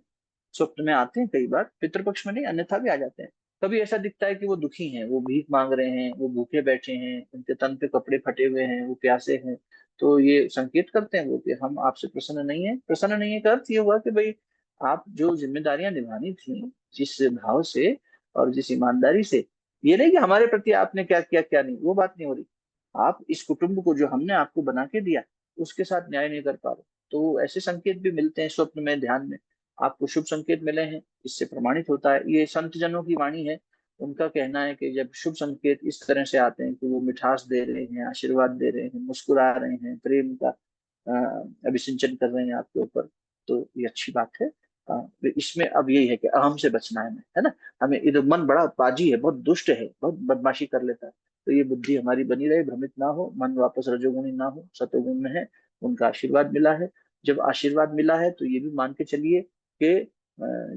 A: स्वप्न में आते हैं कई बार, पितृपक्ष में नहीं, अन्यथा भी आ जाते हैं। कभी ऐसा दिखता है कि वो दुखी हैं, वो भीख मांग रहे हैं, वो भूखे बैठे हैं, उनके तन पे कपड़े फटे हुए हैं, वो प्यासे हैं। तो ये संकेत करते हैं वो कि हम आपसे प्रसन्न नहीं है। प्रसन्न नहीं है का अर्थ ये हुआ कि भाई आप जो जिम्मेदारियां निभानी थी, जिस भाव से और जिस ईमानदारी से, ये नहीं कि हमारे प्रति आपने क्या किया क्या नहीं, वो बात नहीं हो रही। आप इस कुटुंब को जो हमने आपको बना के दिया, उसके साथ न्याय नहीं कर पा रहे। तो ऐसे संकेत भी मिलते हैं स्वप्न में, ध्यान में। आपको शुभ संकेत मिले हैं, इससे प्रमाणित होता है, ये संत जनों की वाणी है। उनका कहना है कि जब शुभ संकेत इस तरह से आते हैं कि वो मिठास दे रहे हैं, आशीर्वाद दे रहे हैं, मुस्कुरा रहे हैं, प्रेम का अभिसिंचन कर रहे हैं आपके ऊपर, तो ये अच्छी बात है। तो इसमें अब यही है कि अहम से बचना है हमें, है ना। हमें इधर मन बड़ा पाजी है, बहुत दुष्ट है, बहुत बदमाशी कर लेता है। तो ये बुद्धि हमारी बनी रहे, भ्रमित ना हो, मन वापस रजोगुणी ना हो, सतोगुण में है। उनका आशीर्वाद मिला है। जब आशीर्वाद मिला है तो ये भी मान के चलिए कि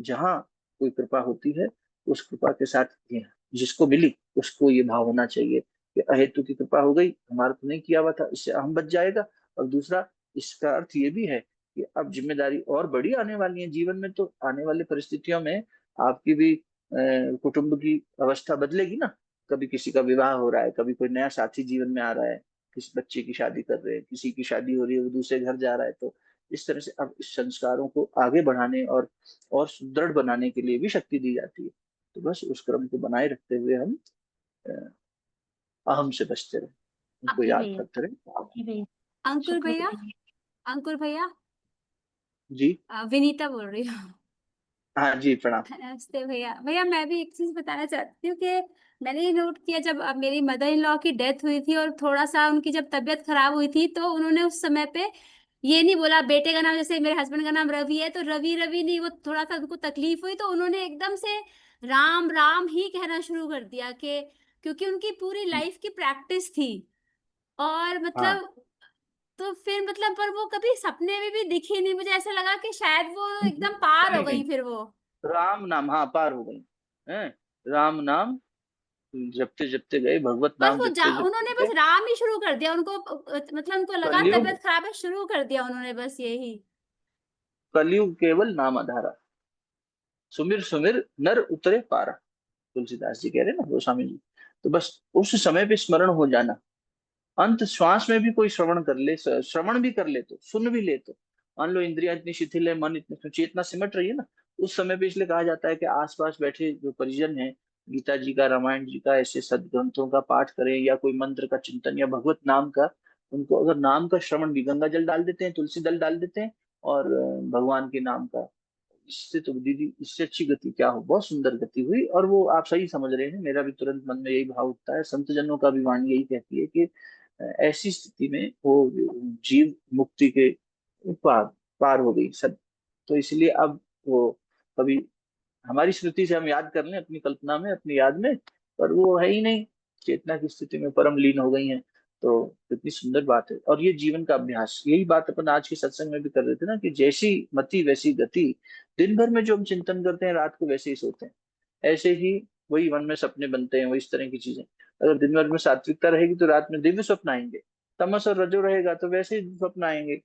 A: जहाँ कोई कृपा होती है, उस कृपा के साथ जिसको मिली उसको ये भाव होना चाहिए कि अहेतु की कृपा हो गई, हमारा तो नहीं किया हुआ था, इससे अहम बच जाएगा। और दूसरा, इसका अर्थ ये भी है कि अब जिम्मेदारी और बड़ी आने वाली है जीवन में, तो आने वाली परिस्थितियों में आपकी भी कुटुंब की अवस्था बदलेगी ना। कभी किसी का विवाह हो रहा है, कभी कोई नया साथी जीवन में आ रहा है, किसी बच्चे की शादी कर रहे हैं, किसी की शादी हो रही है, वो दूसरे घर जा रहा है। तो इस तरह से अब इस संस्कारों को आगे बढ़ाने और सुदृढ़ बनाने के लिए भी शक्ति दी जाती है। तो बस उस क्रम को बनाए रखते हुए हम अ, अहम से बचते रहे, उनको
B: जी
A: याद
B: भैया।
A: करते रहे।
B: जी भैया।
C: अंकुर भैया,
B: शुक्रिया।
C: अंकुर भैया,
A: जी
C: विनीता बोल रही हूँ।
A: हाँ जी, प्रणाम।
C: नमस्ते भैया। भैया मैं भी एक चीज बताना चाहती हूँ कि मैंने ये नोट किया, जब अब मेरी मदर इन लॉ की डेथ हुई थी और थोड़ा सा उनकी जब तबीयत खराब हुई थी, तो उन्होंने उस समय पे ये नहीं बोला बेटे का नाम, जैसे मेरे हस्बैंड का नाम रवि है तो रवि रवि नहीं, वो थोड़ा सा उनको तकलीफ हुई तो उन्होंने एकदम से राम राम ही कहना शुरू कर दिया कि क्योंकि उनकी पूरी लाइफ की प्रैक्टिस थी। और
A: हाँ
C: मतलब तो फिर मतलब पर वो कभी सपने में भी दिखी नहीं, मुझे ऐसा लगा कि शायद वो एकदम पार हो
A: नहीं
C: गई
A: नहीं,
C: फिर वो।
A: राम नाम, हाँ, पार हो गई है। राम नाम जपते जपते गए, भगवत
C: बस
A: नाम
C: वो
A: जपते जपते
C: उन्होंने
A: गए।
C: बस राम ही शुरू कर दिया उनको, मतलब उनको लगा
A: कलयुग,
C: तबीयत खराब है, शुरू कर दिया उन्होंने बस यही।
A: कलयुग केवल नाम आधारा, सुमिर सुमिर नर उतरे पारा। तुलसीदास जी कह रहे हैं ना, गोस्वामी जी। तो बस उस समय पे स्मरण हो जाना, अंत श्वास में भी कोई श्रवण कर ले, श्रवण भी कर ले, तो सुन भी ले, तो मान लो इंद्रियां इतनी शिथिल है, मन इतनी, चेतना सिमट रही है ना, उस समय पे इसलिए कहा जाता है कि आसपास बैठे जो परिजन हैं, गीता जी का, रामायण जी का, ऐसे सदग्रंथों का पाठ करें, या कोई मंत्र का चिंतन, या भगवत नाम का, उनको अगर नाम का श्रवण भी, गंगा जल डाल देते हैं, तुलसी दल डाल देते हैं, और भगवान के नाम का, इससे तो दीदी, इससे अच्छी गति क्या हो। बहुत सुंदर गति हुई। और वो आप सही समझ रहे हैं, मेरा भी तुरंत मन में यही भाव उठता है। संत जनों का भी वाणी यही कहती है कि ऐसी स्थिति में वो जीव मुक्ति के पार पार हो गई सब। तो इसलिए अब वो कभी हमारी स्मृति से हम याद कर लें, अपनी कल्पना में, अपनी याद में, पर वो है ही नहीं, चेतना की स्थिति में परम लीन हो गई हैं। तो कितनी सुंदर बात है। और ये जीवन का अभ्यास, यही बात अपन आज के सत्संग में भी कर रहे थे ना, कि जैसी मति वैसी गति। दिन भर में जो हम चिंतन करते हैं, रात को वैसे ही सोते हैं, ऐसे ही वही मन में सपने बनते हैं, वो इस तरह की चीजें। अगर दिन भर में सात्विकता रहेगी तो रात में दिव्य स्वप्न आएंगे, तमस और रजो रहेगा तो वैसे ही स्वप्न आएंगे।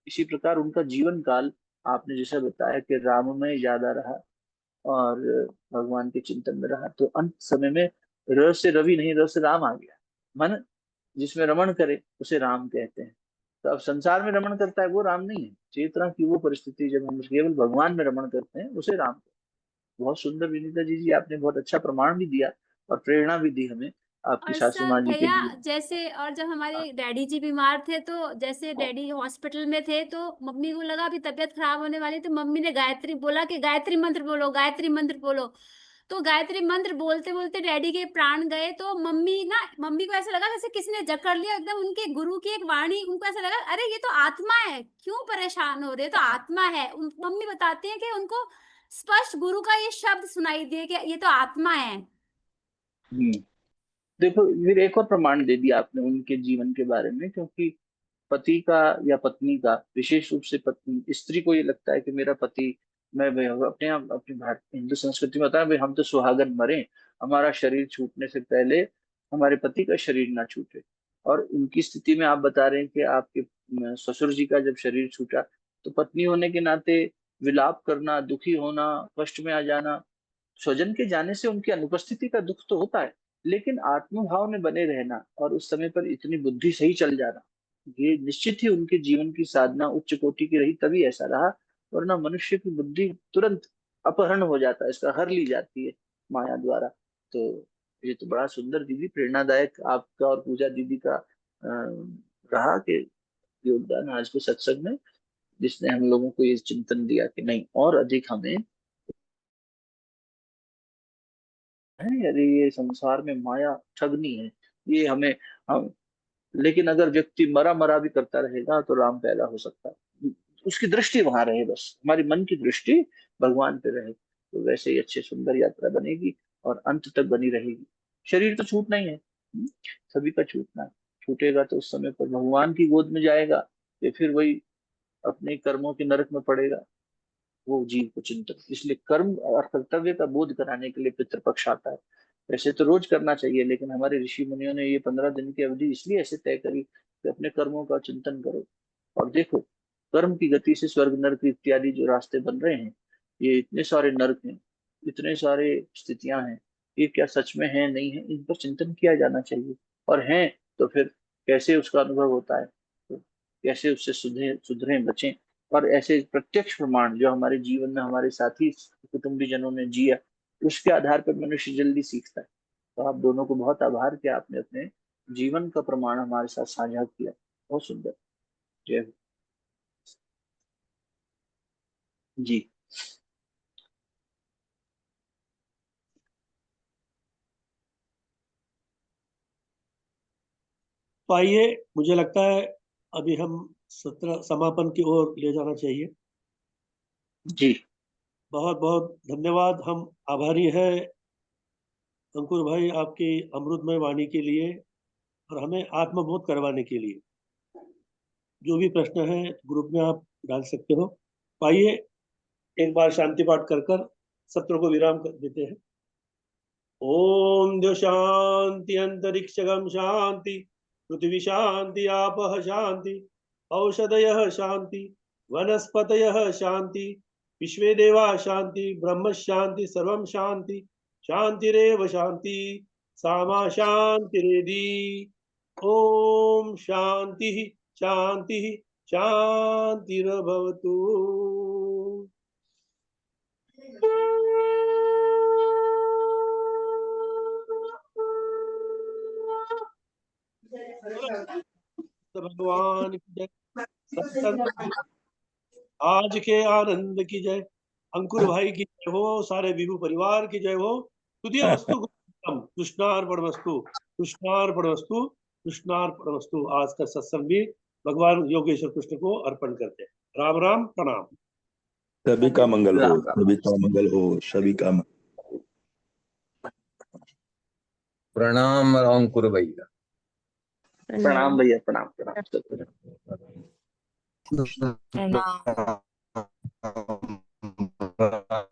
A: इसी प्रकार उनका जीवन काल, आपने जैसा बताया कि राममय ज्यादा रहा और भगवान के चिंतन में रहा, तो अंत समय में र से रवि नहीं, र से राम आ गया। मन जिसमें रमण करे उसे राम कहते हैं। तो अब संसार में रमण करता है वो राम नहीं है, चेतना की वो परिस्थिति जब हम केवल भगवान में रमण करते हैं उसे राम कहते हैं। बहुत सुंदर विनीता जी, जी आपने बहुत अच्छा प्रमाण भी दिया और प्रेरणा भी दी हमें आपकी
C: और
A: सासू
C: सब
A: माँ जी के
C: भैया
A: लिए।
C: जैसे, और जब हमारे डैडी जी बीमार थे तो जैसे डैडी हॉस्पिटल में थे तो मम्मी को लगा अभी तबीयत खराब होने वाली, तो मम्मी ने गायत्री बोला कि गायत्री मंत्र बोलो, गायत्री मंत्र बोलो। तो गायत्री मंत्र बोलते बोलते डैडी के प्राण गए। तो मम्मी को ऐसा लगा जैसे किसी ने जकड़ लिया एकदम, उनके गुरु की एक वाणी, उनको ऐसा लगा अरे ये तो आत्मा है, क्यों परेशान हो रहे, तो आत्मा है। मम्मी बताती है कि उनको स्पष्ट गुरु का ये शब्द सुनाई दिए कि ये तो आत्मा है।
A: हम्म। देखो, फिर एक और प्रमाण दे दिया आपने उनके जीवन के बारे में, क्योंकि पति का या पत्नी का, विशेष रूप से पत्नी, स्त्री को ये लगता है कि मेरा पति, मैं अपने आप अपनी भारतीय हिंदू संस्कृति में होता है भाई, हम तो सुहागन मरे, हमारा शरीर छूटने से पहले हमारे पति का शरीर ना छूटे। और उनकी स्थिति में आप बता रहे हैं कि आपके ससुर जी का जब शरीर छूटा, तो पत्नी होने के नाते विलाप करना, दुखी होना, कष्ट में आ जाना, स्वजन के जाने से उनकी अनुपस्थिति का दुख तो होता है, लेकिन आत्मभाव में बने रहना और उस समय पर इतनी बुद्धि सही चल जाना, ये निश्चित ही उनके जीवन की साधना उच्च कोटि की रही, तभी ऐसा रहा। वरना मनुष्य की बुद्धि तुरंत अपहरण हो जाता है, इसका हर ली जाती है माया द्वारा। तो ये तो बड़ा सुंदर दीदी, प्रेरणादायक आपका और पूजा दीदी का रहा कि योगदान आज के सत्संग में, जिसने हम लोगों को ये चिंतन दिया कि नहीं, और अधिक हमें है, अरे ये संसार में माया ठगनी है, ये हमें हम, लेकिन अगर व्यक्ति मरा मरा भी करता रहेगा तो राम पैदा हो सकता है, उसकी दृष्टि वहां रहे, बस हमारी मन की दृष्टि भगवान पे रहे, तो वैसे ही अच्छे सुंदर यात्रा बनेगी और अंत तक बनी रहेगी। शरीर तो छूटना ही है, सभी का छूटना है। छूटेगा तो उस समय पर भगवान की गोद में जाएगा, या फिर वही अपने कर्मों के नरक में पड़ेगा, वो जीव को चिंतन। इसलिए कर्म और कर्तव्य का बोध कराने के लिए पितृपक्ष आता है। वैसे तो रोज करना चाहिए, लेकिन हमारे ऋषि मुनियों ने ये 15 दिन की अवधि इसलिए ऐसे तय करी कि अपने कर्मों का चिंतन करो। और देखो, कर्म की गति से स्वर्ग नरक इत्यादि जो रास्ते बन रहे हैं, ये इतने सारे नरक हैं, इतने सारे स्थितियां हैं, ये क्या सच में है नहीं है, इन पर चिंतन किया जाना चाहिए। और हैं तो फिर कैसे उसका अनुभव होता है, तो कैसे उससे सुधरे सुधरे बचें। और ऐसे प्रत्यक्ष प्रमाण जो हमारे जीवन में हमारे साथी कुटुंबी जनों ने जिया, उसके आधार पर मनुष्य जल्दी सीखता है। तो आप दोनों को बहुत आभार कि आपने अपने जीवन का प्रमाण हमारे साथ साझा किया, बहुत सुंदर। जय हो। जी।
D: तो आइए, मुझे लगता है अभी हम सत्र समापन की ओर ले जाना चाहिए।
A: जी।
D: बहुत बहुत धन्यवाद। हम आभारी हैं अंकुर भाई आपकी अमृतमय वाणी के लिए और हमें आत्मबोध करवाने के लिए। जो भी प्रश्न है ग्रुप में आप डाल सकते हो। तो आइए एक बार शांति पाठ कर कर सत्र को विराम कर देते हैं। ओम द्यो शांति अंतरिक्षगम शांति पृथ्वी शांति आपः शांति औषधयः शांति वनस्पतयः शांति विश्वे देवा शांति ब्रह्म शांति सर्वं शांति शांतिरेव शांति सामा शांतिरेधि। ओम शांति शांति शांतिर्भवतु। भगवान की जय। सत्संग आज के आनंद की जय। अंकुर भाई की जय हो। सारे विभू परिवार की जय हो। तुझे वस्तु कृष्णार्पणमस्तु कृष्णार्पणमस्तु कृष्णार्पणमस्तु। आज का सत्संग भी भगवान योगेश्वर कृष्ण को अर्पण करते हैं। राम राम प्रणाम।
E: सभी का मंगल हो,
A: राम राम।
E: सभी का मंगल हो, सभी का
F: प्रणाम अंकुर भैया।
A: प्रणाम भैया, प्रणाम प्रणाम।
B: प्रणाम।
E: मंगल हो।